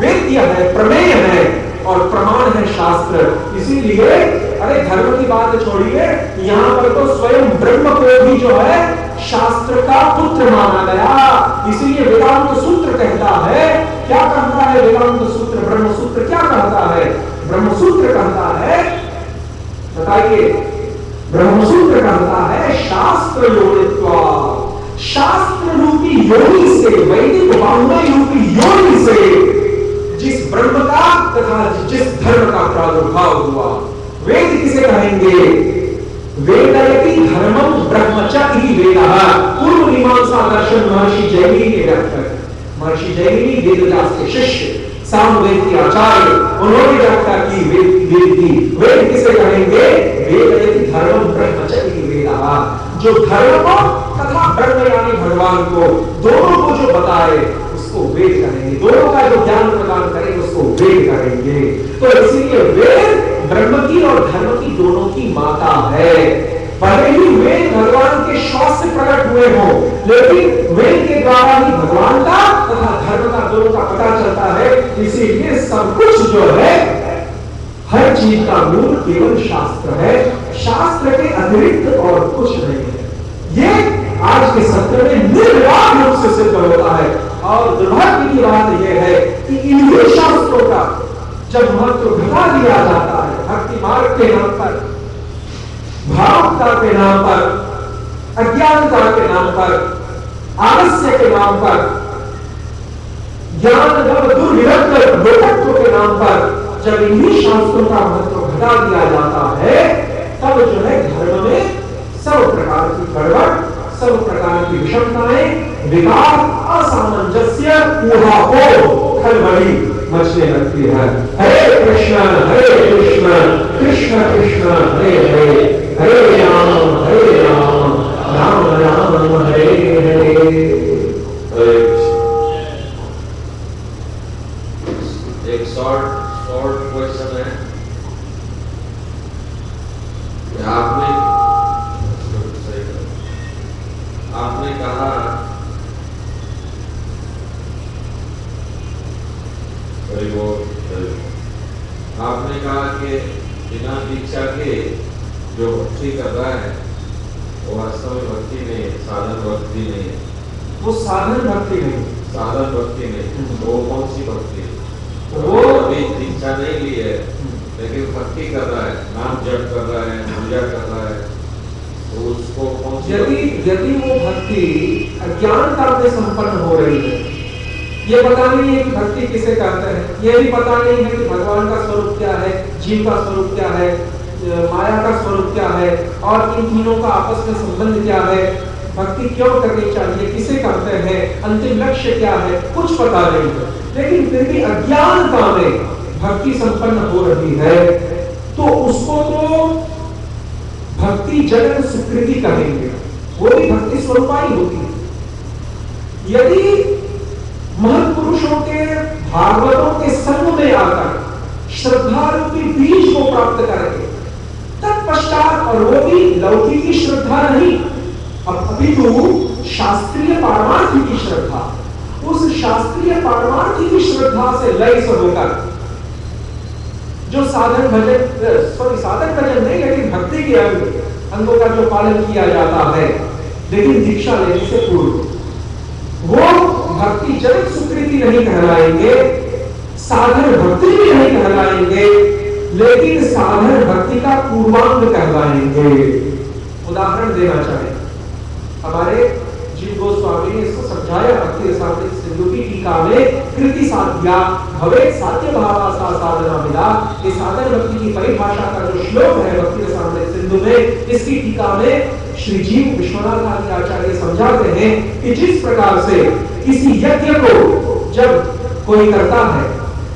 Speaker 1: वेद्य है, प्रमेय है, और प्रमाण है शास्त्र। इसीलिए अरे धर्म की बात छोड़िए, यहाँ पर तो स्वयं ब्रह्म को भी जो है शास्त्र का पुत्र माना गया। इसीलिए वेदांत सूत्र कहता है, क्या कहता है वेदांत सूत्र? ब्रह्म सूत्र क्या कहता है? ब्रह्म सूत्र कहता है, बताइए, ब्रह्मसूत्र कहता है शास्त्र योनित्वा, शास्त्र रूपी योनि से, वैदिक वाङ्मय रूपी योनि से जिस ब्रह्म का तथा जिस धर्म का प्रादुर्भाव हुआ, वेद किसे कहेंगे? वेदयति धर्मम ब्रह्मचर्य वेदः। पूर्व मीमांसा दर्शन महर्षि जैमिनी के व्याख्या, महर्षि जैमिनी वेदव्यास के शिष्य, सामवेद के आचार्य, उन्होंने व्याख्या की वेद की। वेद किसे कहेंगे? वेदयति धर्मम ब्रह्मचर्य वेदः। जो धर्म को तथा ब्रह्म यानी भगवान को, दोनों को जो बताए उसको वेद कहेंगे, दोनों का जो ज्ञान प्रदान करेंगे उसको वेद कहेंगे। तो इसीलिए वेद ब्रह्म की और धर्म की दोनों की माता है। भले ही वेद भगवान के श्वास से प्रकट हुए हो, लेकिन वेद के द्वारा ही भगवान का तथा धर्म का दोनों का पता चलता है। इसीलिए सब कुछ जो है, हर चीज का मूल केवल शास्त्र है, शास्त्र के अतिरिक्त और कुछ नहीं है। ये आज के सत्र में निर्विवाद रूप से सिद्ध होता है। और दुर्भाग्य की बात यह है कि इन्हीं शास्त्रों का जब महत्व घटा दिया जाता है भक्ति मार्ग के नाम पर, भावुकता के नाम पर, अज्ञानता के नाम पर, आलस्य के नाम पर, ज्ञान दुर्निरंतर लोकत्व के नाम पर जब इन्हीं शास्त्रों का महत्व घटा दिया जाता है, तब जो है धर्म में सब प्रकार की गड़बड़, सब प्रकार की विषमताएं, विकार, असामंजस्य, ऊहापोह, खलबली मचने लगती है। हरे कृष्ण कृष्ण कृष्ण हरे हरे, हरे राम राम राम हरे हरे।
Speaker 2: एक शॉर्ट क्वेश्चन है कि आपने कहा आपने कहा कि बिना दीक्षा के जो भक्ति कर रहा है वो वास्तव में भक्ति नहीं है, साधन भक्ति नहीं है।
Speaker 1: वो साधन भक्ति नहीं,
Speaker 2: साधन भक्ति नहीं, तो वो कौन सी भक्ति है?
Speaker 1: वो
Speaker 2: अभी दीक्षा नहीं ली है लेकिन भक्ति कर रहा है, नाम जप कर रहा है, पूजा कर रहा है, तो उसको कौन सी
Speaker 1: यदि वो भक्ति अज्ञानता में संपन्न हो रही है, ये पता नहीं है कि भक्ति किसे कहते हैं, ये भी पता नहीं है कि भगवान का स्वरूप क्या है, जीव का स्वरूप क्या है, माया का स्वरूप क्या है और इन तीनों का आपस में संबंध क्या है, भक्ति क्यों करनी चाहिए, किसे करते हैं, अंतिम लक्ष्य क्या है, कुछ पता नहीं है, लेकिन फिर भी अज्ञानता में भक्ति संपन्न हो रही है, तो उसको तो भक्ति जगत स्वीकृति कहेंगे, वो भी भक्ति स्वरूपा ही होती है। यदि महापुरुषों के, भागवतों के संग में आकर श्रद्धा रूपी बीज को प्राप्त करेंगे, तत्पश्चात, और वो भी लौकिक श्रद्धा नहीं, अपितु शास्त्रीय पारमार्थी की श्रद्धा, उस शास्त्रीय पारमार्थी की श्रद्धा से लय होकर जो साधन भजन नहीं, लेकिन भक्ति के अंगों का जो पालन किया जाता है, लेकिन दीक्षा लेने से पूर्व, वो भक्ति जगत स्वीकृति नहीं कहलाएंगे, साधन भक्ति भी नहीं कहलाएंगे, लेकिन साधन भक्ति का पूर्वांग कहलाएंगे। उदाहरण देना चाहे, हमारे जीव गोस्वामी ने इसको समझाया भक्ति रसामृत सिंधु की टीका में, कृति साध्या भवे साध्य भावा सा साधना विदा, ये साधन भक्ति की परिभाषा का जो श्लोक है भक्ति रसामृत सिंधु में, इसकी टीका में श्री जीव विश्वनाथ आदि आचार्य समझाते हैं कि जिस प्रकार से किसी यज्ञ को जब कोई करता है,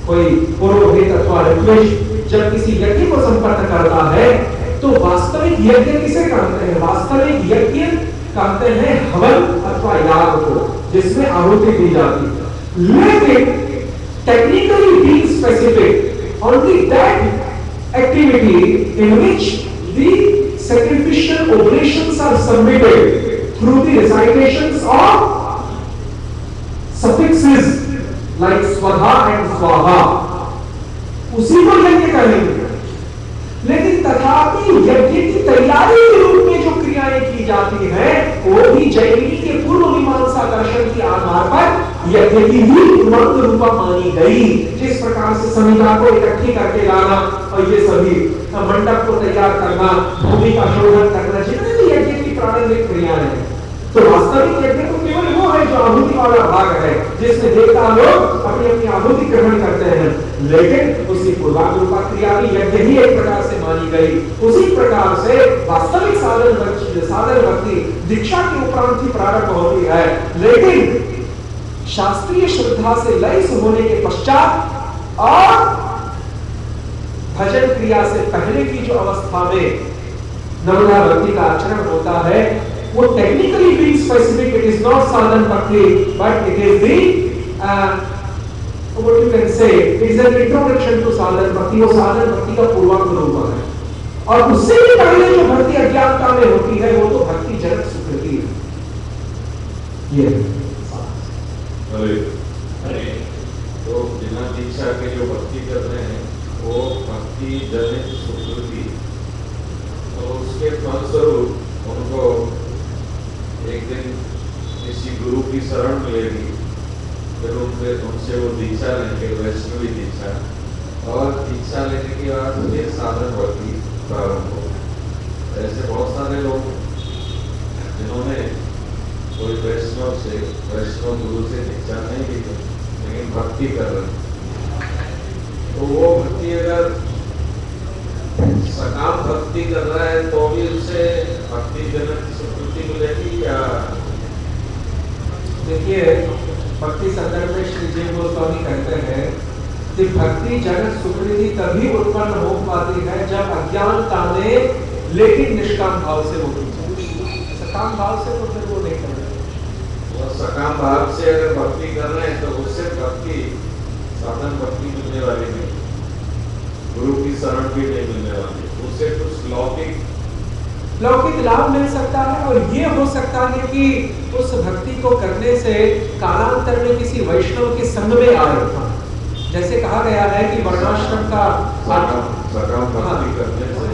Speaker 1: कोई पुरोहित अथवा ऋत्विज जब किसी यज्ञ को संपन्न करता है, तो वास्तविक यज्ञ किसे कहते हैं? वास्तविक यज्ञ कहते हैं हवन अथवा याग को, जिसमें आहुति दी जाती है। लेकिन technically being specific, only that activity in which the sacrificial oblations are submitted through the recitations of suffixes like swada and swaha, उसी को यज्ञ कहेंगे। लेकिन तथापि यज्ञ की तैयारी के रूप में जो क्रियाएं की जाती हैं, वो भी जैमिनी के पूर्व मीमांसा दर्शन के आधार पर यज्ञ की ही पूर्वांग रूपा मानी गई। जिस प्रकार से संहिता को इकट्ठी करके लाना और ये सभी मंडप को तैयार करना, भूमि का शोधन करना, जितने भी यज्ञ की प्रारंभिक क्रियाएं हैं, तो वास्तविक यज्ञ तो केवल वो है जो आहुति वाला भाग है, जिसमें देवता लोग अपनी अपनी आहुति ग्रहण करते हैं। लेकिन उसी पूर्वांग रूपा क्रिया भी यज्ञ ही एक प्रकार से मानी गई। उसी प्रकार से वास्तविक साधन भक्ति दीक्षा के उपरांत ही प्रारंभ होती है, लेकिन शास्त्रीय श्रद्धा से लय होने के पश्चात और भजन क्रिया से पहले की जो अवस्था में नवधा भक्ति का आचरण होता है, वो technically being specific, it is not साधन भक्ति, but it is the what you can say, it is an introduction to साधन भक्ति। वो साधन भक्ति का पूर्वांग रूप है, और उससे भी पहले जो भक्ति अज्ञानता में होती है, वो तो भक्ति जगत स्वीकृति है। ये
Speaker 2: अरे तो बिना दीक्षा के जो भक्ति कर रहे हैं वो भक्ति जनित स्वीकृति, तो उसके फलस्वरूप उनको एक दिन किसी गुरु की शरण मिलेगी फिर उनसे वो दीक्षा लेंगे, वैष्णवी दीक्षा, और दीक्षा लेने के बाद फिर साधन भक्ति प्रारंभ हो। ऐसे बहुत सारे लोग जिन्होंने कोई वैष्णव गुरु से दीक्षा नहीं ली लेकिन भक्ति कर रहे हैं, तो वो भक्ति अगर सकाम भक्ति कर रहा है तो भी उससे भक्ति जनक की स्वीकृति मिलेगी या?
Speaker 1: देखिए, भक्ति संदर्भ में श्री जीव गोस्वामी कहते हैं कि भक्ति जनक सुकृति तभी उत्पन्न हो पाती है जब अज्ञानता में लेकिन निष्काम भाव से वो की जाए। सकाम भाव से तो फिर वो नहीं कर रहे।
Speaker 2: और सकाम भाव से अगर भक्ति कर रहे हैं तो उससे भक्ति साधन भक्ति मिलने वाली नहीं, गुरु की शरण भी नहीं मिलने वाली, उससे कुछ लौकिक
Speaker 1: लाभ मिल सकता है। और ये हो सकता है कि उस भक्ति को करने से कालांतर में किसी वैष्णव के संग में आ रखा, जैसे कहा गया है कि वर्णाश्रम का
Speaker 2: सकाम भक्ति करने से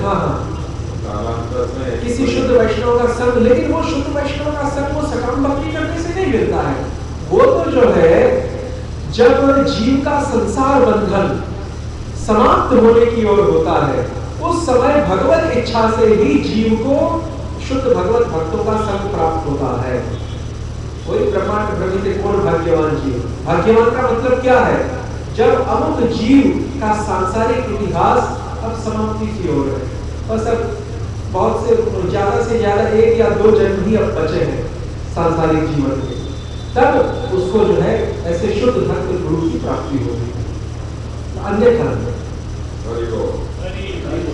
Speaker 2: कालांतर में
Speaker 1: किसी शुद्ध वैष्णव का संग, लेकिन वो शुद्ध वैष्णव का संग वो सकाम भक्ति करने से नहीं मिलता है। वो तो जो है जब जीव का संसार बंधन समाप्त होने की ओर होता है, उस समय भगवत इच्छा से ही जीव को शुद्ध भगवत भक्तों का संग प्राप्त होता है। वही ब्रह्मांड ब्रह्मित कौन भाग्यवान जीव। भाग्यवान का मतलब क्या है? जब अमुक जीव का सांसारिक इतिहास अब समाप्ति की ओर है, बस अब बहुत से ज्यादा 1 या 2 जन्म ही अब बचे हैं सांसारिक जीवन के, तब उसको जो है ऐसे शुद्ध भक्त गुरु की प्राप्ति होगी। अन्यथा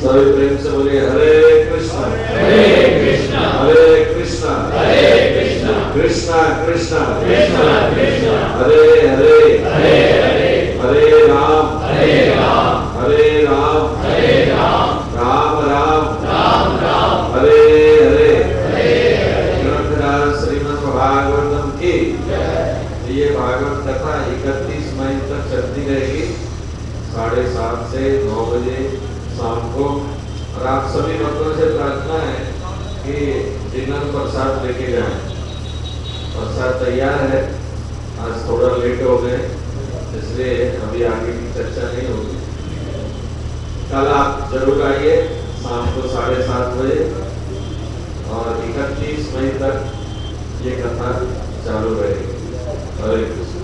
Speaker 2: सभी प्रेम से बोलिए हरे कृष्णा
Speaker 3: हरे कृष्णा
Speaker 2: हरे कृष्णा
Speaker 3: हरे कृष्णा
Speaker 2: कृष्णा कृष्णा
Speaker 3: कृष्णा कृष्णा
Speaker 2: हरे हरे
Speaker 3: हरे हरे
Speaker 2: हरे राम
Speaker 3: हरे राम
Speaker 2: हरे राम
Speaker 3: हरे राम
Speaker 2: राम राम
Speaker 3: राम राम
Speaker 2: हरे हरे
Speaker 3: हरे हरे।
Speaker 2: ग्रंथराज श्रीमद् भागवतम की ये भागवत कथा 31 मई तक चलती रहेगी, 7:30 से 9 बजे शाम को। और आप सभी भक्तों से प्रार्थना है कि डिनर प्रसाद लेके जाएं। प्रसाद तैयार है, आज थोड़ा लेट हो गए इसलिए अभी आगे की चर्चा नहीं होगी। कल आप जरूर आइए शाम को 7:30 बजे, और 31 मई तक ये कथा चालू रहेगी। हरे कृष्ण।